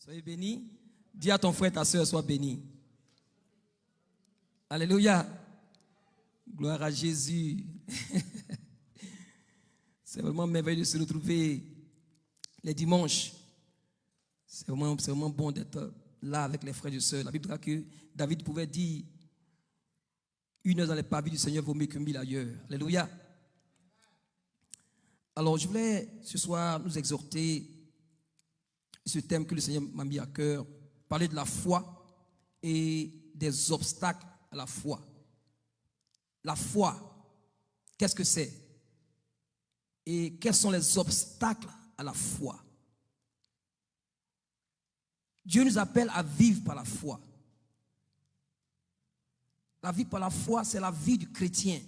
Soyez bénis. Dis à ton frère, ta soeur, sois béni. Alléluia. Gloire à Jésus. C'est vraiment merveilleux de se retrouver les dimanches. C'est vraiment bon d'être là avec les frères et sœurs. La Bible dit que David pouvait dire 1 heure dans les pavis du Seigneur vaut mieux que 1000 ailleurs. Alléluia. Alors, je voulais ce soir nous exhorter ce thème que le Seigneur m'a mis à cœur, parler de la foi et des obstacles à la foi. La foi, qu'est-ce que c'est? Et quels sont les obstacles à la foi? Dieu nous appelle à vivre par la foi. La vie par la foi, c'est la vie du chrétien.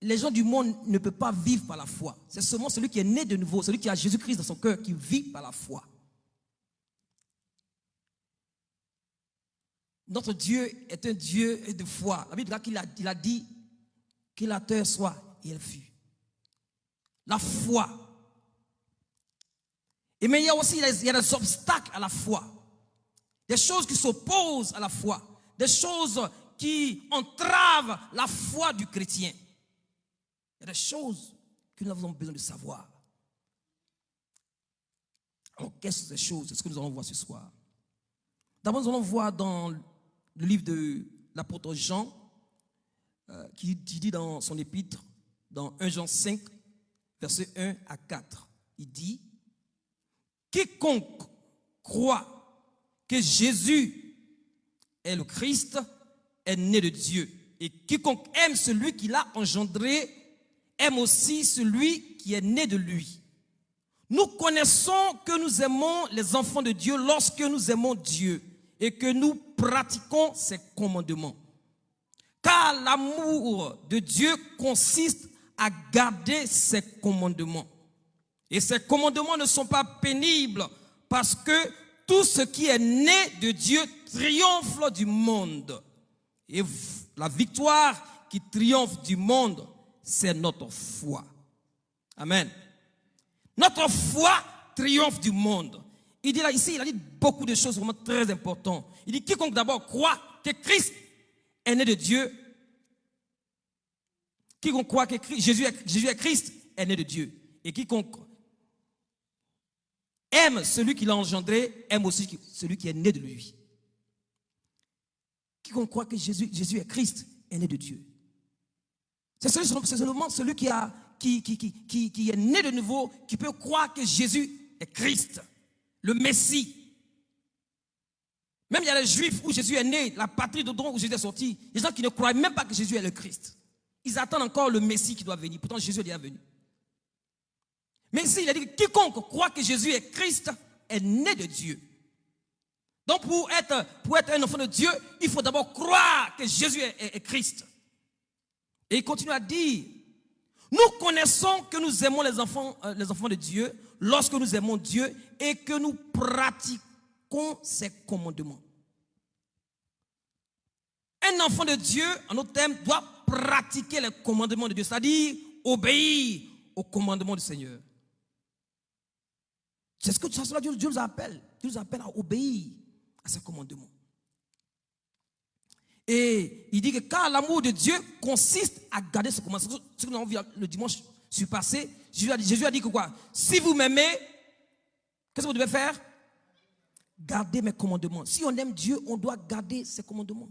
Les gens du monde ne peuvent pas vivre par la foi. C'est seulement celui qui est né de nouveau, celui qui a Jésus-Christ dans son cœur, qui vit par la foi. Notre Dieu est un Dieu de foi. La Bible dit qu'il a dit qu'il la terre soit et elle fut. La foi. Et mais il y a aussi des obstacles à la foi. Des choses qui s'opposent à la foi. Des choses qui entravent la foi du chrétien. Il y a des choses que nous avons besoin de savoir. Alors, quelles sont ces choses? C'est ce que nous allons voir ce soir. D'abord, nous allons voir dans le livre de l'apôtre Jean, qui dit dans son épître, dans 1 Jean 5, versets 1 à 4. Il dit, quiconque croit que Jésus est le Christ est né de Dieu. Et quiconque aime celui qui l'a engendré aime aussi celui qui est né de lui. Nous connaissons que nous aimons les enfants de Dieu lorsque nous aimons Dieu et que nous pratiquons ses commandements. Car l'amour de Dieu consiste à garder ses commandements. Et ces commandements ne sont pas pénibles parce que tout ce qui est né de Dieu triomphe du monde. Et la victoire qui triomphe du monde, c'est notre foi. Amen. Notre foi triomphe du monde. Il dit là, ici, il a dit beaucoup de choses vraiment très importantes. Il dit, quiconque d'abord croit que Christ est né de Dieu, quiconque croit que Jésus est Christ est né de Dieu. Et quiconque aime celui qui l'a engendré, aime aussi celui qui est né de lui. Quiconque croit que Jésus est Christ est né de Dieu. C'est seulement celui qui est né de nouveau qui peut croire que Jésus est Christ, le Messie. Même il y a les Juifs où Jésus est né, la patrie de don où Jésus est sorti. Les gens qui ne croient même pas que Jésus est le Christ. Ils attendent encore le Messie qui doit venir. Pourtant Jésus est déjà venu. Mais ici il a dit que quiconque croit que Jésus est Christ est né de Dieu. Donc pour être un enfant de Dieu, il faut d'abord croire que Jésus est Christ. Et il continue à dire, nous connaissons que nous aimons les enfants de Dieu lorsque nous aimons Dieu et que nous pratiquons ses commandements. Un enfant de Dieu, en d'autres termes, doit pratiquer les commandements de Dieu, c'est-à-dire obéir aux commandements du Seigneur. C'est ce que Dieu nous appelle. Dieu nous appelle à obéir à ses commandements. Et il dit que car l'amour de Dieu consiste à garder ses commandements. Ce que nous avons vu le dimanche surpassé, Jésus a dit que quoi? Si vous m'aimez, qu'est-ce que vous devez faire? Garder mes commandements. Si on aime Dieu, on doit garder ses commandements.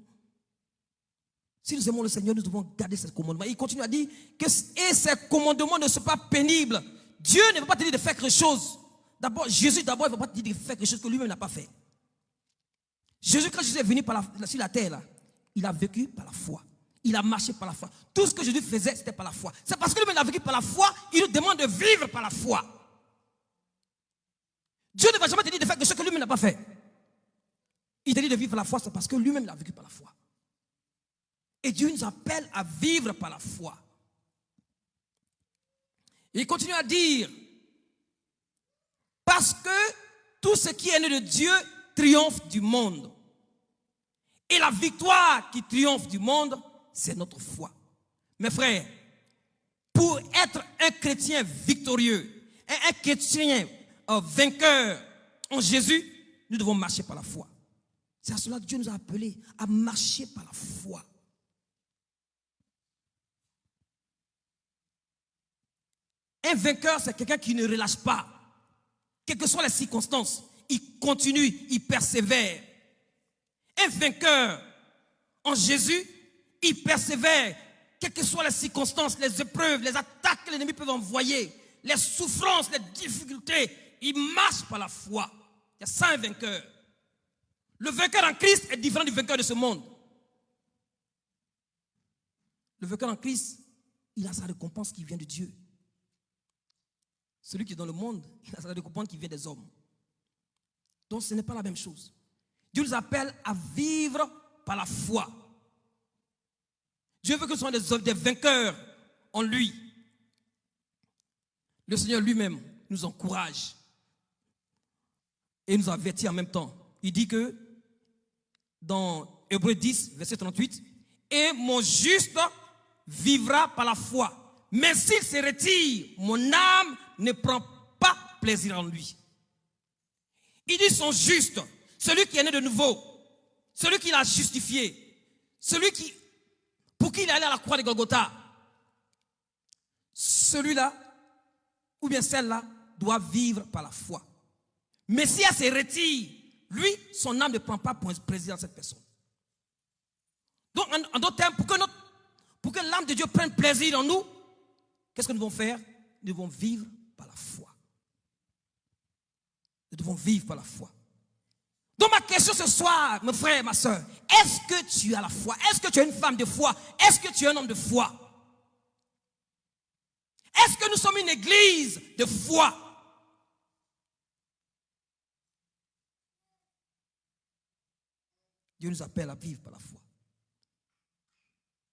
Si nous aimons le Seigneur, nous devons garder ses commandements. Il continue à dire que ces commandements ne sont pas pénibles. Dieu ne va pas te dire de faire quelque chose. Jésus, il ne va pas te dire de faire quelque chose que lui-même n'a pas fait. Jésus, quand Jésus est venu sur la terre, là, il a vécu par la foi. Il a marché par la foi. Tout ce que Jésus faisait, c'était par la foi. C'est parce que lui-même a vécu par la foi, il nous demande de vivre par la foi. Dieu ne va jamais te dire de faire quelque chose que lui-même n'a pas fait. Il te dit de vivre par la foi, c'est parce que lui-même l'a vécu par la foi. Et Dieu nous appelle à vivre par la foi. Et il continue à dire, parce que tout ce qui est né de Dieu triomphe du monde. Et la victoire qui triomphe du monde, c'est notre foi. Mes frères, pour être un chrétien victorieux, un chrétien vainqueurs en Jésus, nous devons marcher par la foi. C'est à cela que Dieu nous a appelés à marcher par la foi. Un vainqueur, c'est quelqu'un qui ne relâche pas. Quelles que soient les circonstances, il continue, il persévère. Un vainqueur en Jésus, il persévère. Quelles que soient les circonstances, les épreuves, les attaques que l'ennemi peut envoyer, les souffrances, les difficultés, il marche par la foi. Il y a ça un vainqueur. Le vainqueur en Christ est différent du vainqueur de ce monde. Le vainqueur en Christ, il a sa récompense qui vient de Dieu. Celui qui est dans le monde, il a sa récompense qui vient des hommes. Donc ce n'est pas la même chose. Dieu nous appelle à vivre par la foi. Dieu veut que nous soyons des vainqueurs en lui. Le Seigneur lui-même nous encourage et nous avertit en même temps. Il dit que dans Hébreux 10, verset 38, « Et mon juste vivra par la foi. Mais s'il se retire, mon âme ne prend pas plaisir en lui. » Il dit son juste, celui qui est né de nouveau, celui qui l'a justifié, celui qui, pour qui il est allé à la croix de Golgotha. Celui-là, ou bien celle-là, doit vivre par la foi. Mais si elle se retire, lui, son âme ne prend pas plaisir dans cette personne. Donc, en d'autres termes, pour que l'âme de Dieu prenne plaisir en nous, qu'est-ce que nous devons faire? Nous devons vivre par la foi. Nous devons vivre par la foi. Donc ma question ce soir, mes frères et ma soeur, est-ce que tu as la foi? Est-ce que tu es une femme de foi? Est-ce que tu es un homme de foi? Est-ce que nous sommes une église de foi? Dieu nous appelle à vivre par la foi.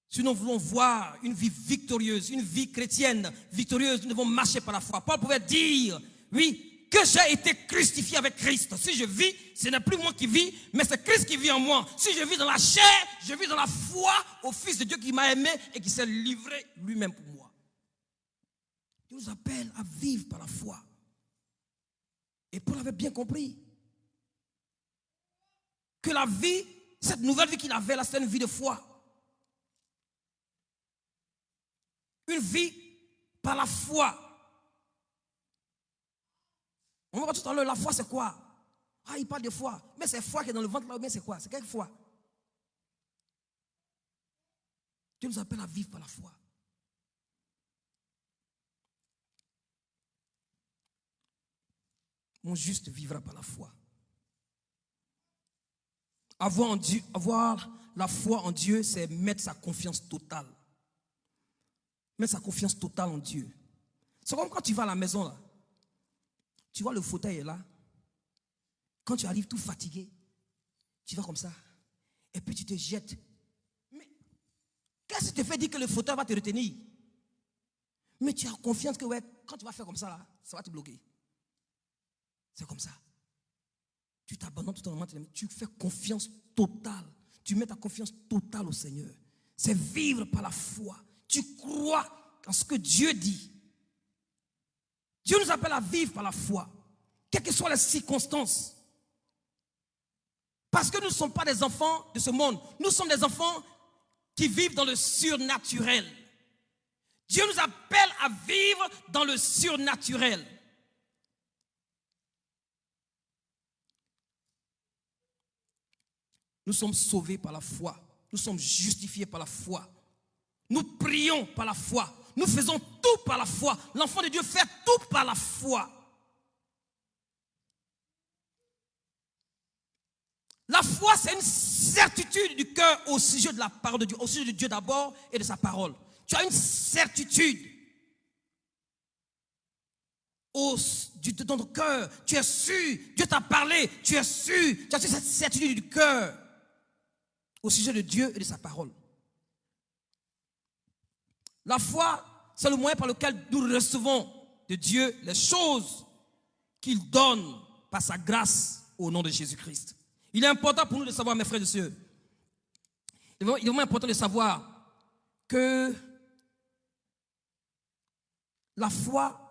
Si nous voulons voir une vie victorieuse, une vie chrétienne victorieuse, nous devons marcher par la foi. Paul pouvait dire, oui, que j'ai été crucifié avec Christ. Si je vis, ce n'est plus moi qui vis, mais c'est Christ qui vit en moi. Si je vis dans la chair, je vis dans la foi au Fils de Dieu qui m'a aimé et qui s'est livré lui-même pour moi. Dieu nous appelle à vivre par la foi. Et Paul avait bien compris que la vie, cette nouvelle vie qu'il avait là, c'était une vie de foi. Une vie par la foi. On va voir tout à l'heure, la foi c'est quoi? Ah, il parle de foi. Mais c'est foi qui est dans le ventre là, ou bien c'est quoi? C'est quelle foi? Dieu nous appelle à vivre par la foi. Mon juste vivra par la foi. Avoir la foi en Dieu, c'est mettre sa confiance totale. Mettre sa confiance totale en Dieu. C'est comme quand tu vas à la maison là. Tu vois le fauteuil est là. Quand tu arrives tout fatigué, tu vas comme ça. Et puis tu te jettes. Mais qu'est-ce qui te fait dire que le fauteuil va te retenir? Mais tu as confiance que ouais, quand tu vas faire comme ça là, ça va te bloquer. C'est comme ça. Tu t'abandonnes totalement. Tu fais confiance totale. Tu mets ta confiance totale au Seigneur. C'est vivre par la foi. Tu crois en ce que Dieu dit. Dieu nous appelle à vivre par la foi, quelles que soient les circonstances. Parce que nous ne sommes pas des enfants de ce monde. Nous sommes des enfants qui vivent dans le surnaturel. Dieu nous appelle à vivre dans le surnaturel. Nous sommes sauvés par la foi. Nous sommes justifiés par la foi. Nous prions par la foi. Nous faisons tout par la foi. L'enfant de Dieu fait tout par la foi. La foi, c'est une certitude du cœur au sujet de la parole de Dieu, au sujet de Dieu d'abord et de sa parole. Tu as une certitude de ton cœur. Tu es sûr, Dieu t'a parlé, tu es sûr, tu as cette certitude du cœur au sujet de Dieu et de sa parole. La foi, c'est le moyen par lequel nous recevons de Dieu les choses qu'il donne par sa grâce au nom de Jésus-Christ. Il est important pour nous de savoir, mes frères et sœurs, il est vraiment important de savoir que la foi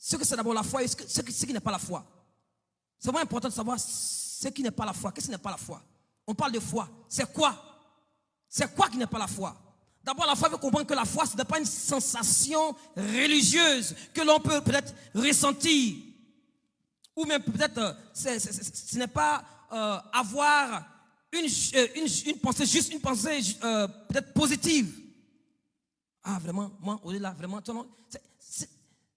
ce que c'est d'abord la foi et ce qui n'est pas la foi. C'est vraiment important de savoir ce qui n'est pas la foi. Qu'est-ce qui n'est pas la foi? On parle de foi. C'est quoi? C'est quoi qui n'est pas la foi? D'abord, la foi veut comprendre que la foi, ce n'est pas une sensation religieuse que l'on peut peut-être ressentir. Ou même peut-être, ce n'est pas avoir une pensée, juste une pensée peut-être positive. Ah, vraiment, moi, au-delà, vraiment,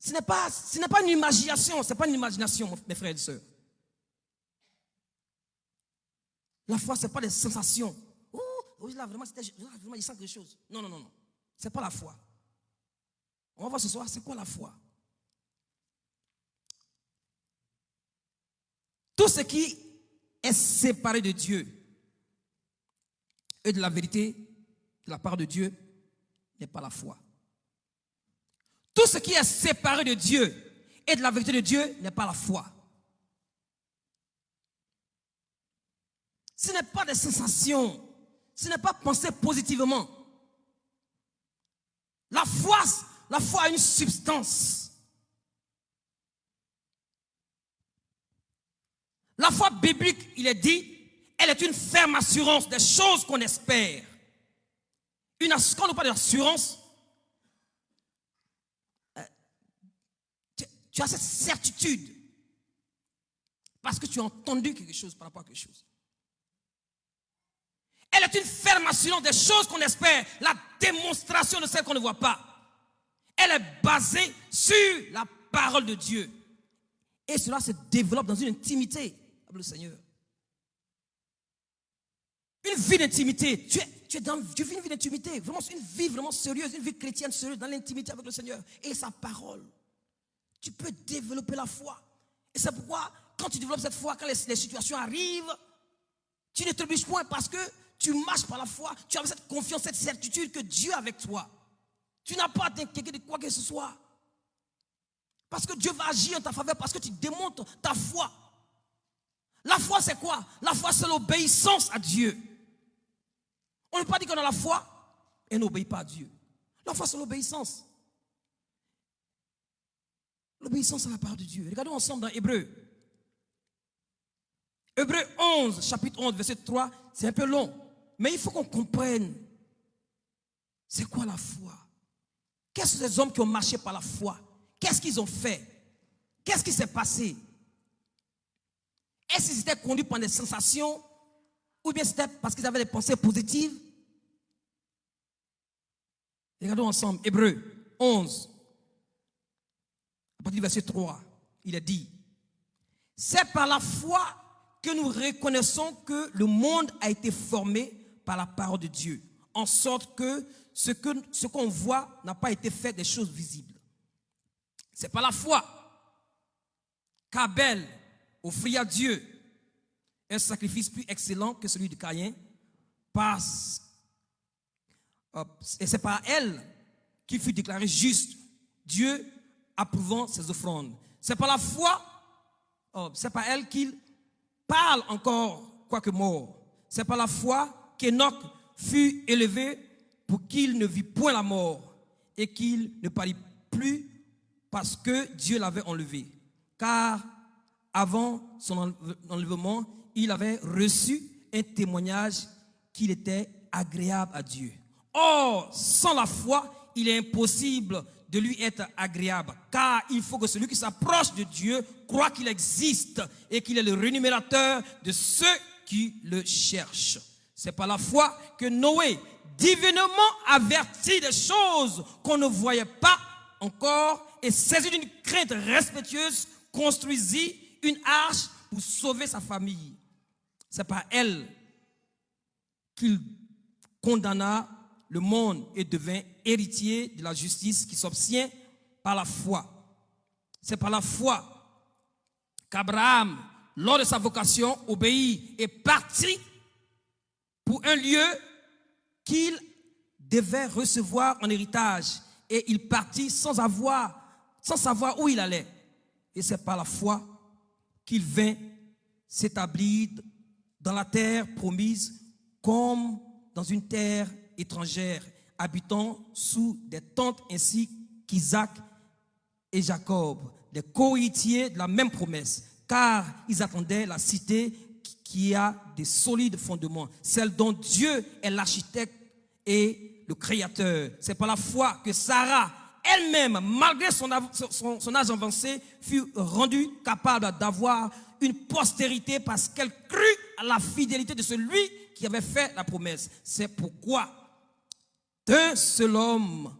ce n'est pas une imagination, ce n'est pas une imagination, mes frères et sœurs. La foi, ce n'est pas des sensations. Oh, là, vraiment, il sent quelque chose. Non, non, non, non. Ce n'est pas la foi. On va voir ce soir, c'est quoi la foi? Tout ce qui est séparé de Dieu et de la vérité, de la part de Dieu, n'est pas la foi. Tout ce qui est séparé de Dieu et de la vérité de Dieu n'est pas la foi. Ce n'est pas des sensations. Ce n'est pas penser positivement. La foi a une substance. La foi biblique, il est dit, elle est une ferme assurance des choses qu'on espère. Quand on parle d'assurance, tu as cette certitude parce que tu as entendu quelque chose par rapport à quelque chose. Elle est une ferme assurance des choses qu'on espère, la démonstration de celles qu'on ne voit pas. Elle est basée sur la parole de Dieu. Et cela se développe dans une intimité avec le Seigneur. Une vie d'intimité. Tu vis une vie d'intimité, vraiment une vie vraiment sérieuse, une vie chrétienne sérieuse dans l'intimité avec le Seigneur et sa parole. Tu peux développer la foi. Et c'est pourquoi, quand tu développes cette foi, quand les situations arrivent, tu ne te bouges point parce que tu marches par la foi. Tu as cette confiance, cette certitude que Dieu est avec toi. Tu n'as pas à t'inquiéter de quoi que ce soit. Parce que Dieu va agir en ta faveur, parce que tu démontres ta foi. La foi, c'est quoi? La foi, c'est l'obéissance à Dieu. On ne peut pas dire qu'on a la foi et n'obéit pas à Dieu. La foi, c'est l'obéissance. L'obéissance à la parole de Dieu. Regardons ensemble dans Hébreux. Hébreux 11, chapitre 11, verset 3, c'est un peu long. Mais il faut qu'on comprenne. C'est quoi la foi? Quels sont ces hommes qui ont marché par la foi? Qu'est-ce qu'ils ont fait? Qu'est-ce qui s'est passé? Est-ce qu'ils étaient conduits par des sensations? Ou bien c'était parce qu'ils avaient des pensées positives? Regardons ensemble, Hébreux 11, à partir du verset 3, il est dit, c'est par la foi que nous reconnaissons que le monde a été formé par la parole de Dieu, en sorte que ce qu'on voit n'a pas été fait des choses visibles. C'est par la foi qu'Abel offrit à Dieu un sacrifice plus excellent que celui de Caïn, et c'est par elle qu'il fut déclaré juste, Dieu approuvant ses offrandes. C'est par la foi, c'est par elle qu'il parle encore, quoique mort. C'est par la foi qu'Enoch fut élevé pour qu'il ne vit point la mort et qu'il ne parut plus parce que Dieu l'avait enlevé. Car avant son enlèvement, il avait reçu un témoignage qu'il était agréable à Dieu. Or, sans la foi, il est impossible de lui être agréable, car il faut que celui qui s'approche de Dieu croit qu'il existe et qu'il est le rémunérateur de ceux qui le cherchent. C'est par la foi que Noé, divinement averti des choses qu'on ne voyait pas encore et saisi d'une crainte respectueuse, construisit une arche pour sauver sa famille. C'est par elle qu'il condamna le monde et devint héritier de la justice qui s'obtient par la foi. C'est par la foi qu'Abraham, lors de sa vocation, obéit et partit pour un lieu qu'il devait recevoir en héritage. Et il partit sans savoir où il allait. Et c'est par la foi qu'il vint s'établir dans la terre promise comme dans une terre étrangère, habitant sous des tentes ainsi qu'Isaac et Jacob, les co-héritiers de la même promesse, car ils attendaient la cité qui a des solides fondements, celle dont Dieu est l'architecte et le créateur. C'est par la foi que Sarah elle-même, malgré son âge avancé, fut rendue capable d'avoir une postérité parce qu'elle crut à la fidélité de celui qui avait fait la promesse. C'est pourquoi d'un seul homme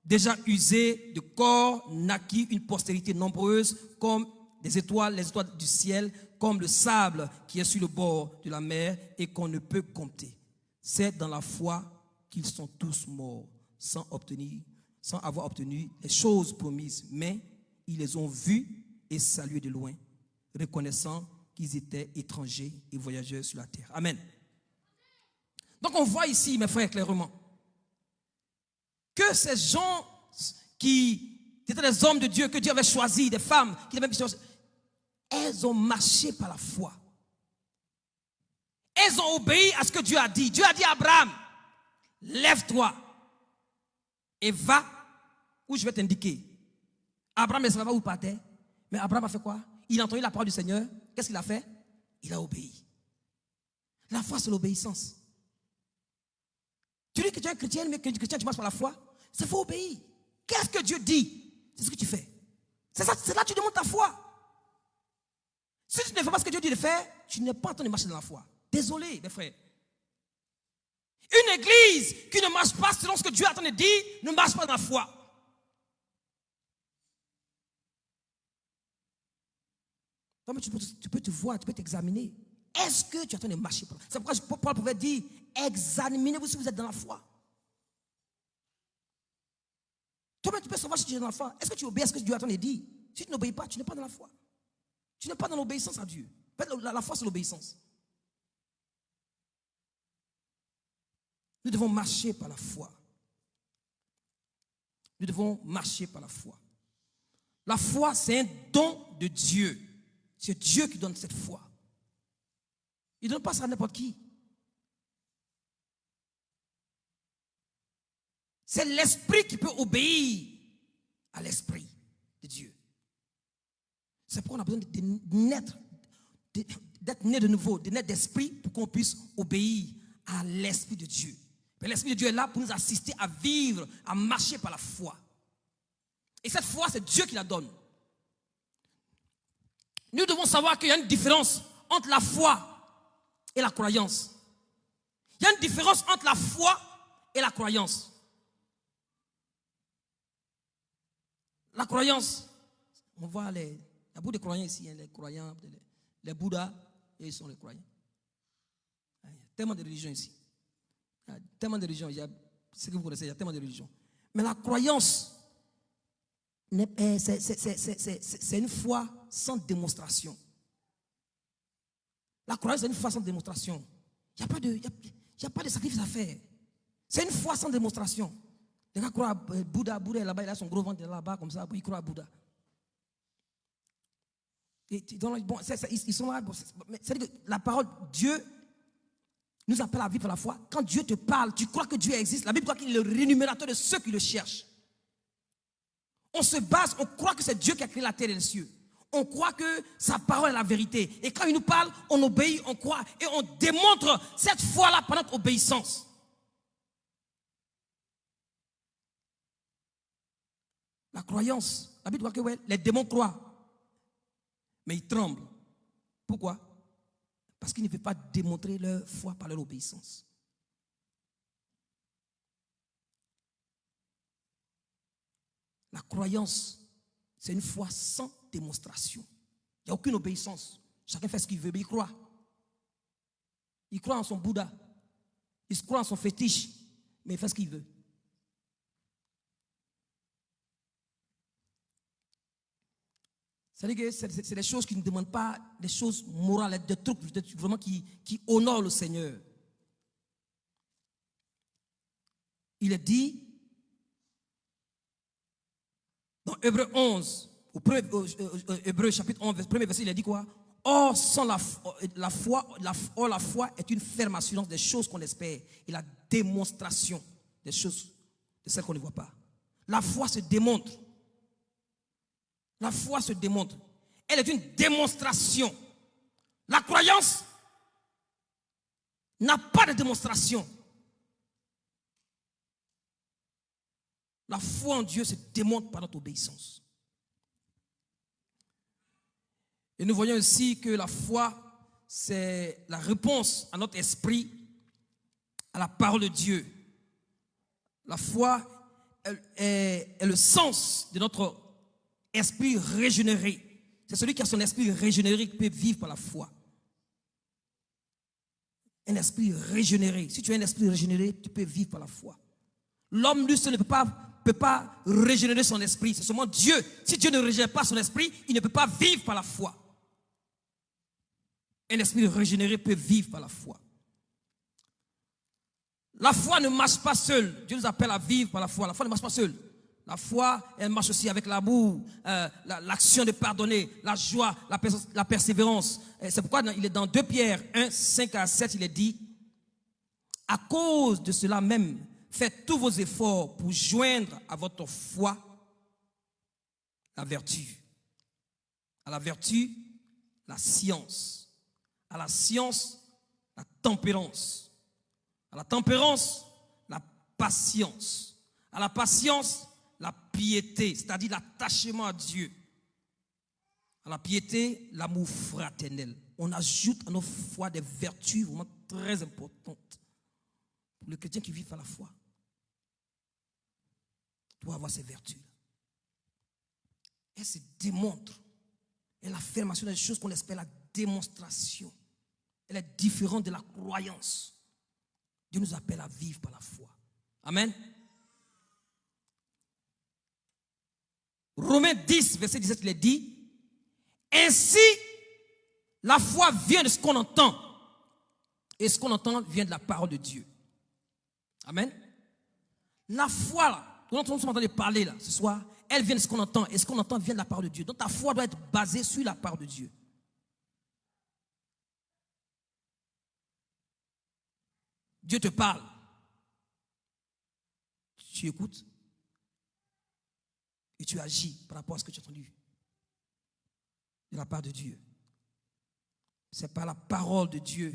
déjà usé de corps naquit une postérité nombreuse comme des étoiles, les étoiles du ciel, comme le sable qui est sur le bord de la mer et qu'on ne peut compter. C'est dans la foi qu'ils sont tous morts sans avoir obtenu les choses promises, mais ils les ont vus et salués de loin, reconnaissant qu'ils étaient étrangers et voyageurs sur la terre. Amen. Donc on voit ici, mes frères, clairement, que ces gens qui étaient des hommes de Dieu, que Dieu avait choisis, des femmes qui avaient choisi, elles ont marché par la foi. Elles ont obéi à ce que Dieu a dit. Dieu a dit à Abraham, lève-toi et va où je vais t'indiquer. Abraham ne savait pas où partait, mais Abraham a fait quoi? Il a entendu la parole du Seigneur. Qu'est-ce qu'il a fait? Il a obéi. La foi, c'est l'obéissance. Tu dis que tu es chrétien, mais que tu es chrétien, tu marches par la foi. C'est faut obéir. Qu'est-ce que Dieu dit? C'est ce que tu fais. C'est là que tu demandes ta foi. Si tu ne fais pas ce que Dieu dit de faire, tu n'es pas en train de marcher dans la foi. Désolé, mes frères. Une église qui ne marche pas selon ce que Dieu a en train de dire, ne marche pas dans la foi. Non, mais tu peux te voir, tu peux t'examiner. Est-ce que tu es en train de marcher? C'est pourquoi Paul pouvait dire, examinez-vous si vous êtes dans la foi. Toi-même, tu peux savoir si tu es dans la foi. Est-ce que tu obéis à ce que Dieu a en train de dire? Si tu n'obéis pas, tu n'es pas dans la foi. Tu n'es pas dans l'obéissance à Dieu. La foi, c'est l'obéissance. Nous devons marcher par la foi. Nous devons marcher par la foi. La foi, c'est un don de Dieu. C'est Dieu qui donne cette foi. Il ne donne pas ça à n'importe qui. C'est l'esprit qui peut obéir à l'esprit de Dieu. C'est pourquoi on a besoin d'être né de nouveau, de naître d'esprit pour qu'on puisse obéir à l'esprit de Dieu. Mais l'esprit de Dieu est là pour nous assister à vivre, à marcher par la foi. Et cette foi, c'est Dieu qui la donne. Nous devons savoir qu'il y a une différence entre la foi et la croyance. Il y a une différence entre la foi et la croyance. La croyance, on voit il y a beaucoup de croyants ici, les croyants, les Bouddhas, et ils sont les croyants. Il y a tellement de religions ici. Il y a tellement de religions, ce que vous connaissez, il y a tellement de religions. Mais la croyance, c'est une foi sans démonstration. La croyance, c'est une foi sans démonstration. Il n'y a pas de sacrifice à faire. C'est une foi sans démonstration. Les gars croient à Bouddha est là-bas, il a son gros ventre là-bas, comme ça, il croit à Bouddha. Ils sont là. C'est-à-dire que la parole, Dieu nous appelle à vivre par la foi. Quand Dieu te parle, tu crois que Dieu existe. La Bible croit qu'il est le rémunérateur de ceux qui le cherchent. On se base, on croit que c'est Dieu qui a créé la terre et les cieux. On croit que sa parole est la vérité. Et quand il nous parle, on obéit, on croit. Et on démontre cette foi-là par notre obéissance. La croyance, la Bible dit que ouais, les démons croient, mais ils tremblent. Pourquoi? Parce qu'ils ne veulent pas démontrer leur foi par leur obéissance. La croyance, c'est une foi sans démonstration. Il n'y a aucune obéissance. Chacun fait ce qu'il veut, mais il croit. Il croit en son Bouddha. Il croit en son fétiche, mais il fait ce qu'il veut. C'est-à-dire que c'est des choses qui ne demandent pas des choses morales, des trucs vraiment qui honorent le Seigneur. Il est dit dans Hébreux 11, Hébreux chapitre 11, premier verset, il a dit quoi? Or, sans la foi est une ferme assurance des choses qu'on espère et la démonstration des choses de celles qu'on ne voit pas. La foi se démontre. La foi se démontre. Elle est une démonstration. La croyance n'a pas de démonstration. La foi en Dieu se démontre par notre obéissance. Et nous voyons aussi que la foi, c'est la réponse à notre esprit, à la parole de Dieu. La foi est le sens de notre esprit régénéré. C'est celui qui a son esprit régénéré qui peut vivre par la foi. Un esprit régénéré. Si tu as un esprit régénéré, tu peux vivre par la foi. L'homme, lui seul, ne peut pas régénérer son esprit. C'est seulement Dieu. Si Dieu ne régénère pas son esprit, il ne peut pas vivre par la foi. Un esprit régénéré peut vivre par la foi. La foi ne marche pas seule. Dieu nous appelle à vivre par la foi. La foi ne marche pas seule. La foi, elle marche aussi avec l'amour, l'action de pardonner, la joie, la persévérance. C'est pourquoi il est dans 2 Pierre 1, 5 à 7, il est dit, à cause de cela même, faites tous vos efforts pour joindre à votre foi la vertu. À la vertu, la science. À la science, la tempérance. À la tempérance, la patience. À la patience, la piété, c'est-à-dire l'attachement à Dieu. À la piété, l'amour fraternel. On ajoute à nos foi des vertus vraiment très importantes. Pour le chrétien qui vit par la foi, doit avoir ces vertus. Elle se démontre. Elle affirmation des choses qu'on appelle la démonstration. Elle est différente de la croyance. Dieu nous appelle à vivre par la foi. Amen. Romains 10, verset 17, il est dit, ainsi, la foi vient de ce qu'on entend. Et ce qu'on entend vient de la parole de Dieu. Amen. La foi, là, dont on s'entend parler là, ce soir, elle vient de ce qu'on entend. Et ce qu'on entend vient de la parole de Dieu. Donc ta foi doit être basée sur la parole de Dieu. Dieu te parle. Tu écoutes. Et tu agis par rapport à ce que tu as entendu de la part de Dieu. C'est par la parole de Dieu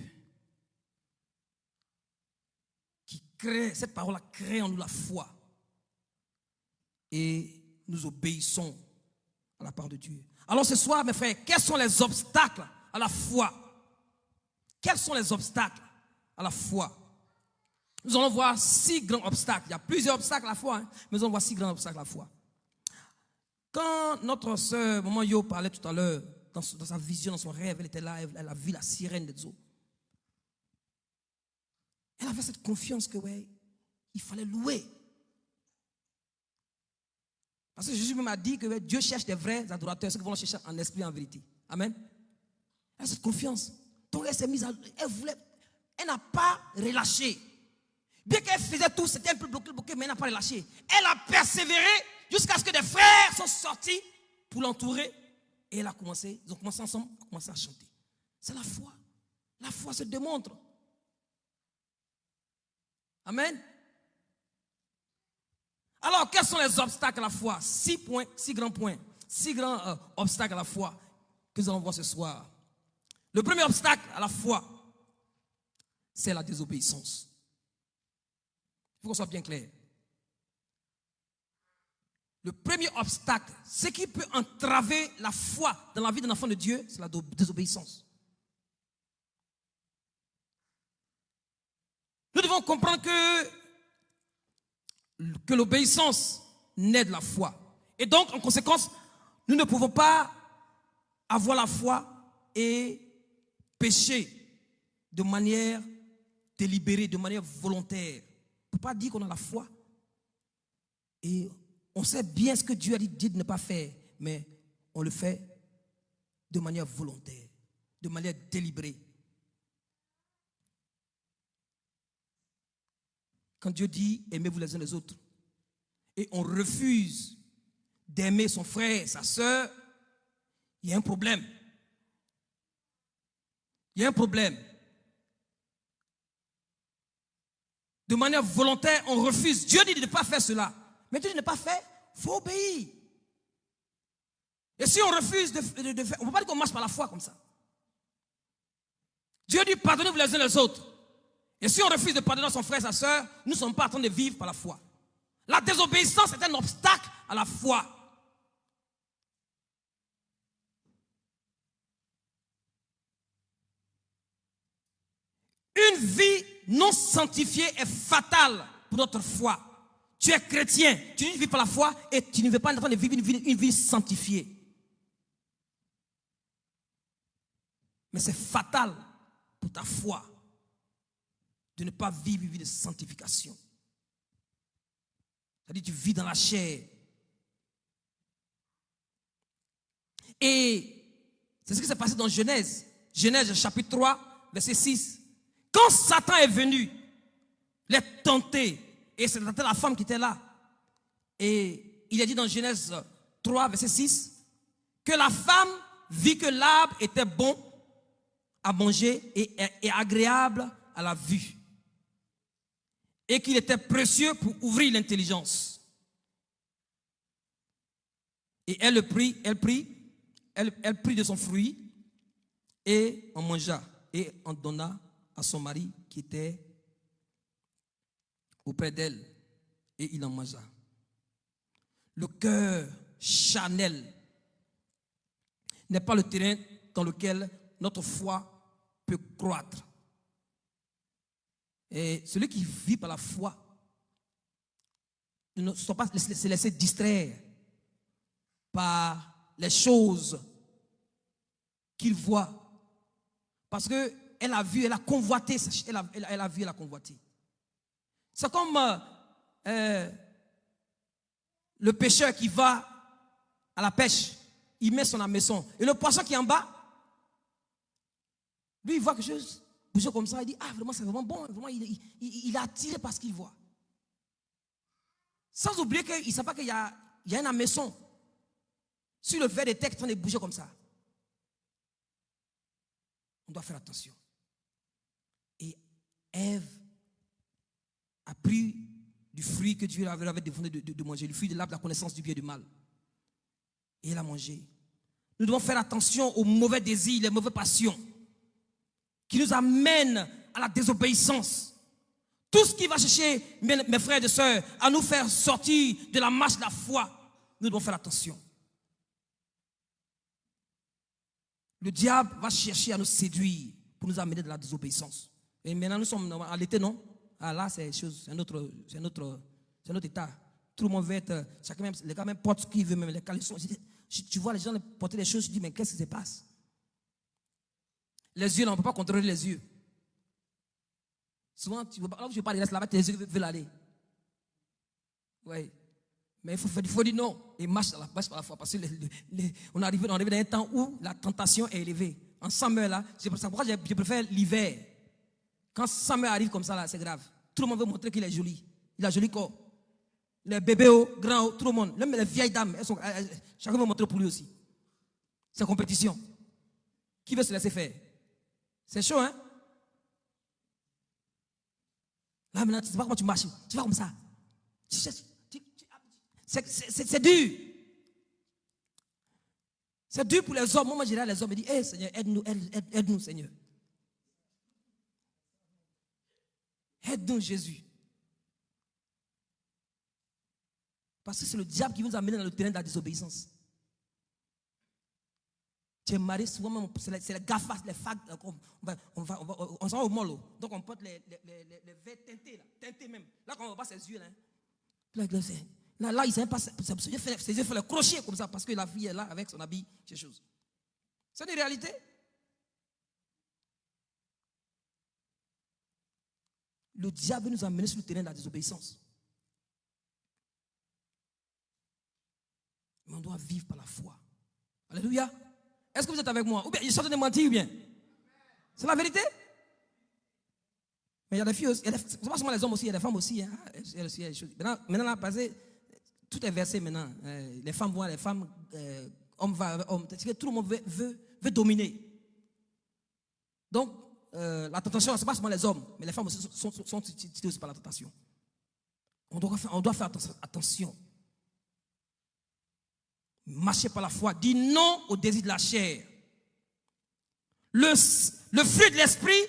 qui crée, cette parole-là crée en nous la foi. Et nous obéissons à la parole de Dieu. Alors ce soir, mes frères, quels sont les obstacles à la foi? Quels sont les obstacles à la foi? Nous allons voir 6 grands obstacles. Il y a plusieurs obstacles à la foi, hein, mais nous allons voir 6 grands obstacles à la foi. Quand notre sœur, maman Yo, parlait tout à l'heure, dans sa vision, dans son rêve, elle était là, elle a vu la sirène des eaux. Elle avait cette confiance que, ouais, il fallait louer. Parce que Jésus m'a dit que ouais, Dieu cherche des vrais adorateurs, ceux qui vont le chercher en esprit et en vérité. Amen. Elle a cette confiance. Donc elle s'est mise à... Elle n'a pas relâché. Bien qu'elle faisait tout, c'était un peu bloqué, mais elle n'a pas relâché. Elle a persévéré jusqu'à ce que des frères sont sortis pour l'entourer. Et ils ont commencé ensemble à commencer à chanter. C'est la foi. La foi se démontre. Amen. Alors, quels sont les obstacles à la foi? 6 points, 6 grands points, 6 grands obstacles à la foi que nous allons voir ce soir. Le premier obstacle à la foi, c'est la désobéissance. Il faut qu'on soit bien clair. Le premier obstacle, ce qui peut entraver la foi dans la vie d'un enfant de Dieu, c'est la désobéissance. Nous devons comprendre que l'obéissance naît de la foi. Et donc, en conséquence, nous ne pouvons pas avoir la foi et pécher de manière délibérée, de manière volontaire. On ne peut pas dire qu'on a la foi et on sait bien ce que Dieu a dit de ne pas faire, mais on le fait de manière volontaire, de manière délibérée. Quand Dieu dit aimez-vous les uns les autres et on refuse d'aimer son frère, sa soeur, il y a un problème. Il y a un problème. De manière volontaire, on refuse. Dieu dit de ne pas faire cela. Mais Dieu dit de ne pas faire, il faut obéir. Et si on refuse de faire, on ne peut pas dire qu'on marche par la foi comme ça. Dieu dit pardonnez-vous les uns les autres. Et si on refuse de pardonner à son frère et sa soeur, nous ne sommes pas en train de vivre par la foi. La désobéissance est un obstacle à la foi. Une vie non sanctifiée est fatale pour notre foi. Tu es chrétien, tu ne vis par la foi et tu ne veux pas en train de vivre une vie sanctifiée. Mais c'est fatal pour ta foi de ne pas vivre une vie de sanctification. C'est-à-dire tu vis dans la chair. Et c'est ce qui s'est passé dans Genèse. Genèse chapitre 3, verset 6. Quand Satan est venu les tenter, et c'était la femme qui était là, et il a dit dans Genèse 3, verset 6, que la femme vit que l'arbre était bon à manger et agréable à la vue, et qu'il était précieux pour ouvrir l'intelligence. Et elle prit de son fruit et en mangea et en donna à son mari qui était auprès d'elle, et il en mangea. Le cœur charnel n'est pas le terrain dans lequel notre foi peut croître. Et celui qui vit par la foi ne doit pas se laisser distraire par les choses qu'il voit. Parce qu'elle a vu, elle a convoité, elle a vu, elle a convoité. C'est comme le pêcheur qui va à la pêche, il met son hameçon. Et le poisson qui est en bas, lui, il voit quelque chose bouger comme ça, il dit, ah, vraiment, c'est vraiment bon. Vraiment, il est attiré par ce qu'il voit. Sans oublier qu'il ne sait pas qu'il y a un hameçon sur le verre de terre qui est en train de bouger comme ça. On doit faire attention. Et Ève a pris du fruit que Dieu avait défendu de manger, le fruit de l'arbre de la connaissance du bien et du mal. Et elle a mangé. Nous devons faire attention aux mauvais désirs, les mauvaises passions qui nous amènent à la désobéissance. Tout ce qui va chercher, mes frères et sœurs, à nous faire sortir de la marche de la foi, nous devons faire attention. Le diable va chercher à nous séduire pour nous amener de la désobéissance. Et maintenant, nous sommes à l'été, non? Ah là, c'est notre état. Tout le monde veut être, chacun même, les gars même portent ce qu'il veut, même les caleçons. Tu vois les gens porter les choses, je dis, mais qu'est-ce qui se passe? Les yeux, là, on ne peut pas contrôler les yeux. Souvent, là où je parle, là-bas, tes yeux veulent aller. Oui. Mais il faut dire non. Et marche par la foi. Parce qu'on arrive dans un temps où la tentation est élevée. En summer, là, c'est pourquoi je préfère l'hiver. Quand summer arrive comme ça, là, c'est grave. Tout le monde veut montrer qu'il est joli. Il a un joli corps. Les bébés hauts, grands hauts, tout le monde. Même les vieilles dames, chacun veut montrer pour lui aussi. C'est compétition. Qui veut se laisser faire? C'est chaud, hein? Là, maintenant, tu ne sais pas comment tu marches. Tu vas comme ça. C'est dur. C'est dur pour les hommes. Moi, je dirais à les hommes, je dis, hey, Seigneur, aide-nous, Seigneur. Aide-nous, Jésus. Parce que c'est le diable qui nous a amenés dans le terrain de la désobéissance. Tu es marié, souvent, c'est les GAFA, les fags, on s'en va au mollo. Donc on porte les verres teintés, là, teintés même. Là, quand on voit ses yeux, là, il ne sait pas, ses yeux font le crochet comme ça, parce que la fille est là avec son habit, ces choses. C'est une réalité. Le diable nous a amenés sur le terrain de la désobéissance. Mais on doit vivre par la foi. Alléluia. Est-ce que vous êtes avec moi? Ou bien, je suis en train de mentir ou bien? C'est la vérité? Mais il y a des filles aussi, c'est pas seulement les hommes aussi, il y a des femmes aussi. Hein? Maintenant, là, tout est versé maintenant. Les femmes voient les femmes, homme, tout le monde veut dominer. Donc, la tentation, ce n'est pas seulement les hommes, mais les femmes aussi sont tirées aussi par la tentation. On doit faire attention. Marcher par la foi. Dis non au désir de la chair. Le fruit de l'esprit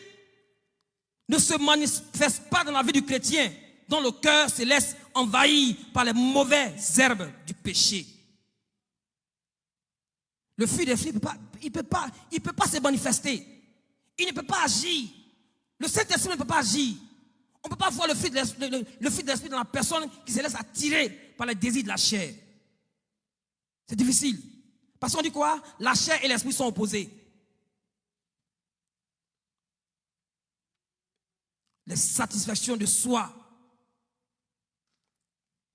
ne se manifeste pas dans la vie du chrétien, dont le cœur se laisse envahir par les mauvaises herbes du péché. Le fruit de l'esprit, il peut pas se manifester. Il ne peut pas agir. Le Saint-Esprit ne peut pas agir. On ne peut pas voir le fruit de l'esprit dans la personne qui se laisse attirer par les désirs de la chair. C'est difficile. Parce qu'on dit quoi? La chair et l'esprit sont opposés. Les satisfactions de soi,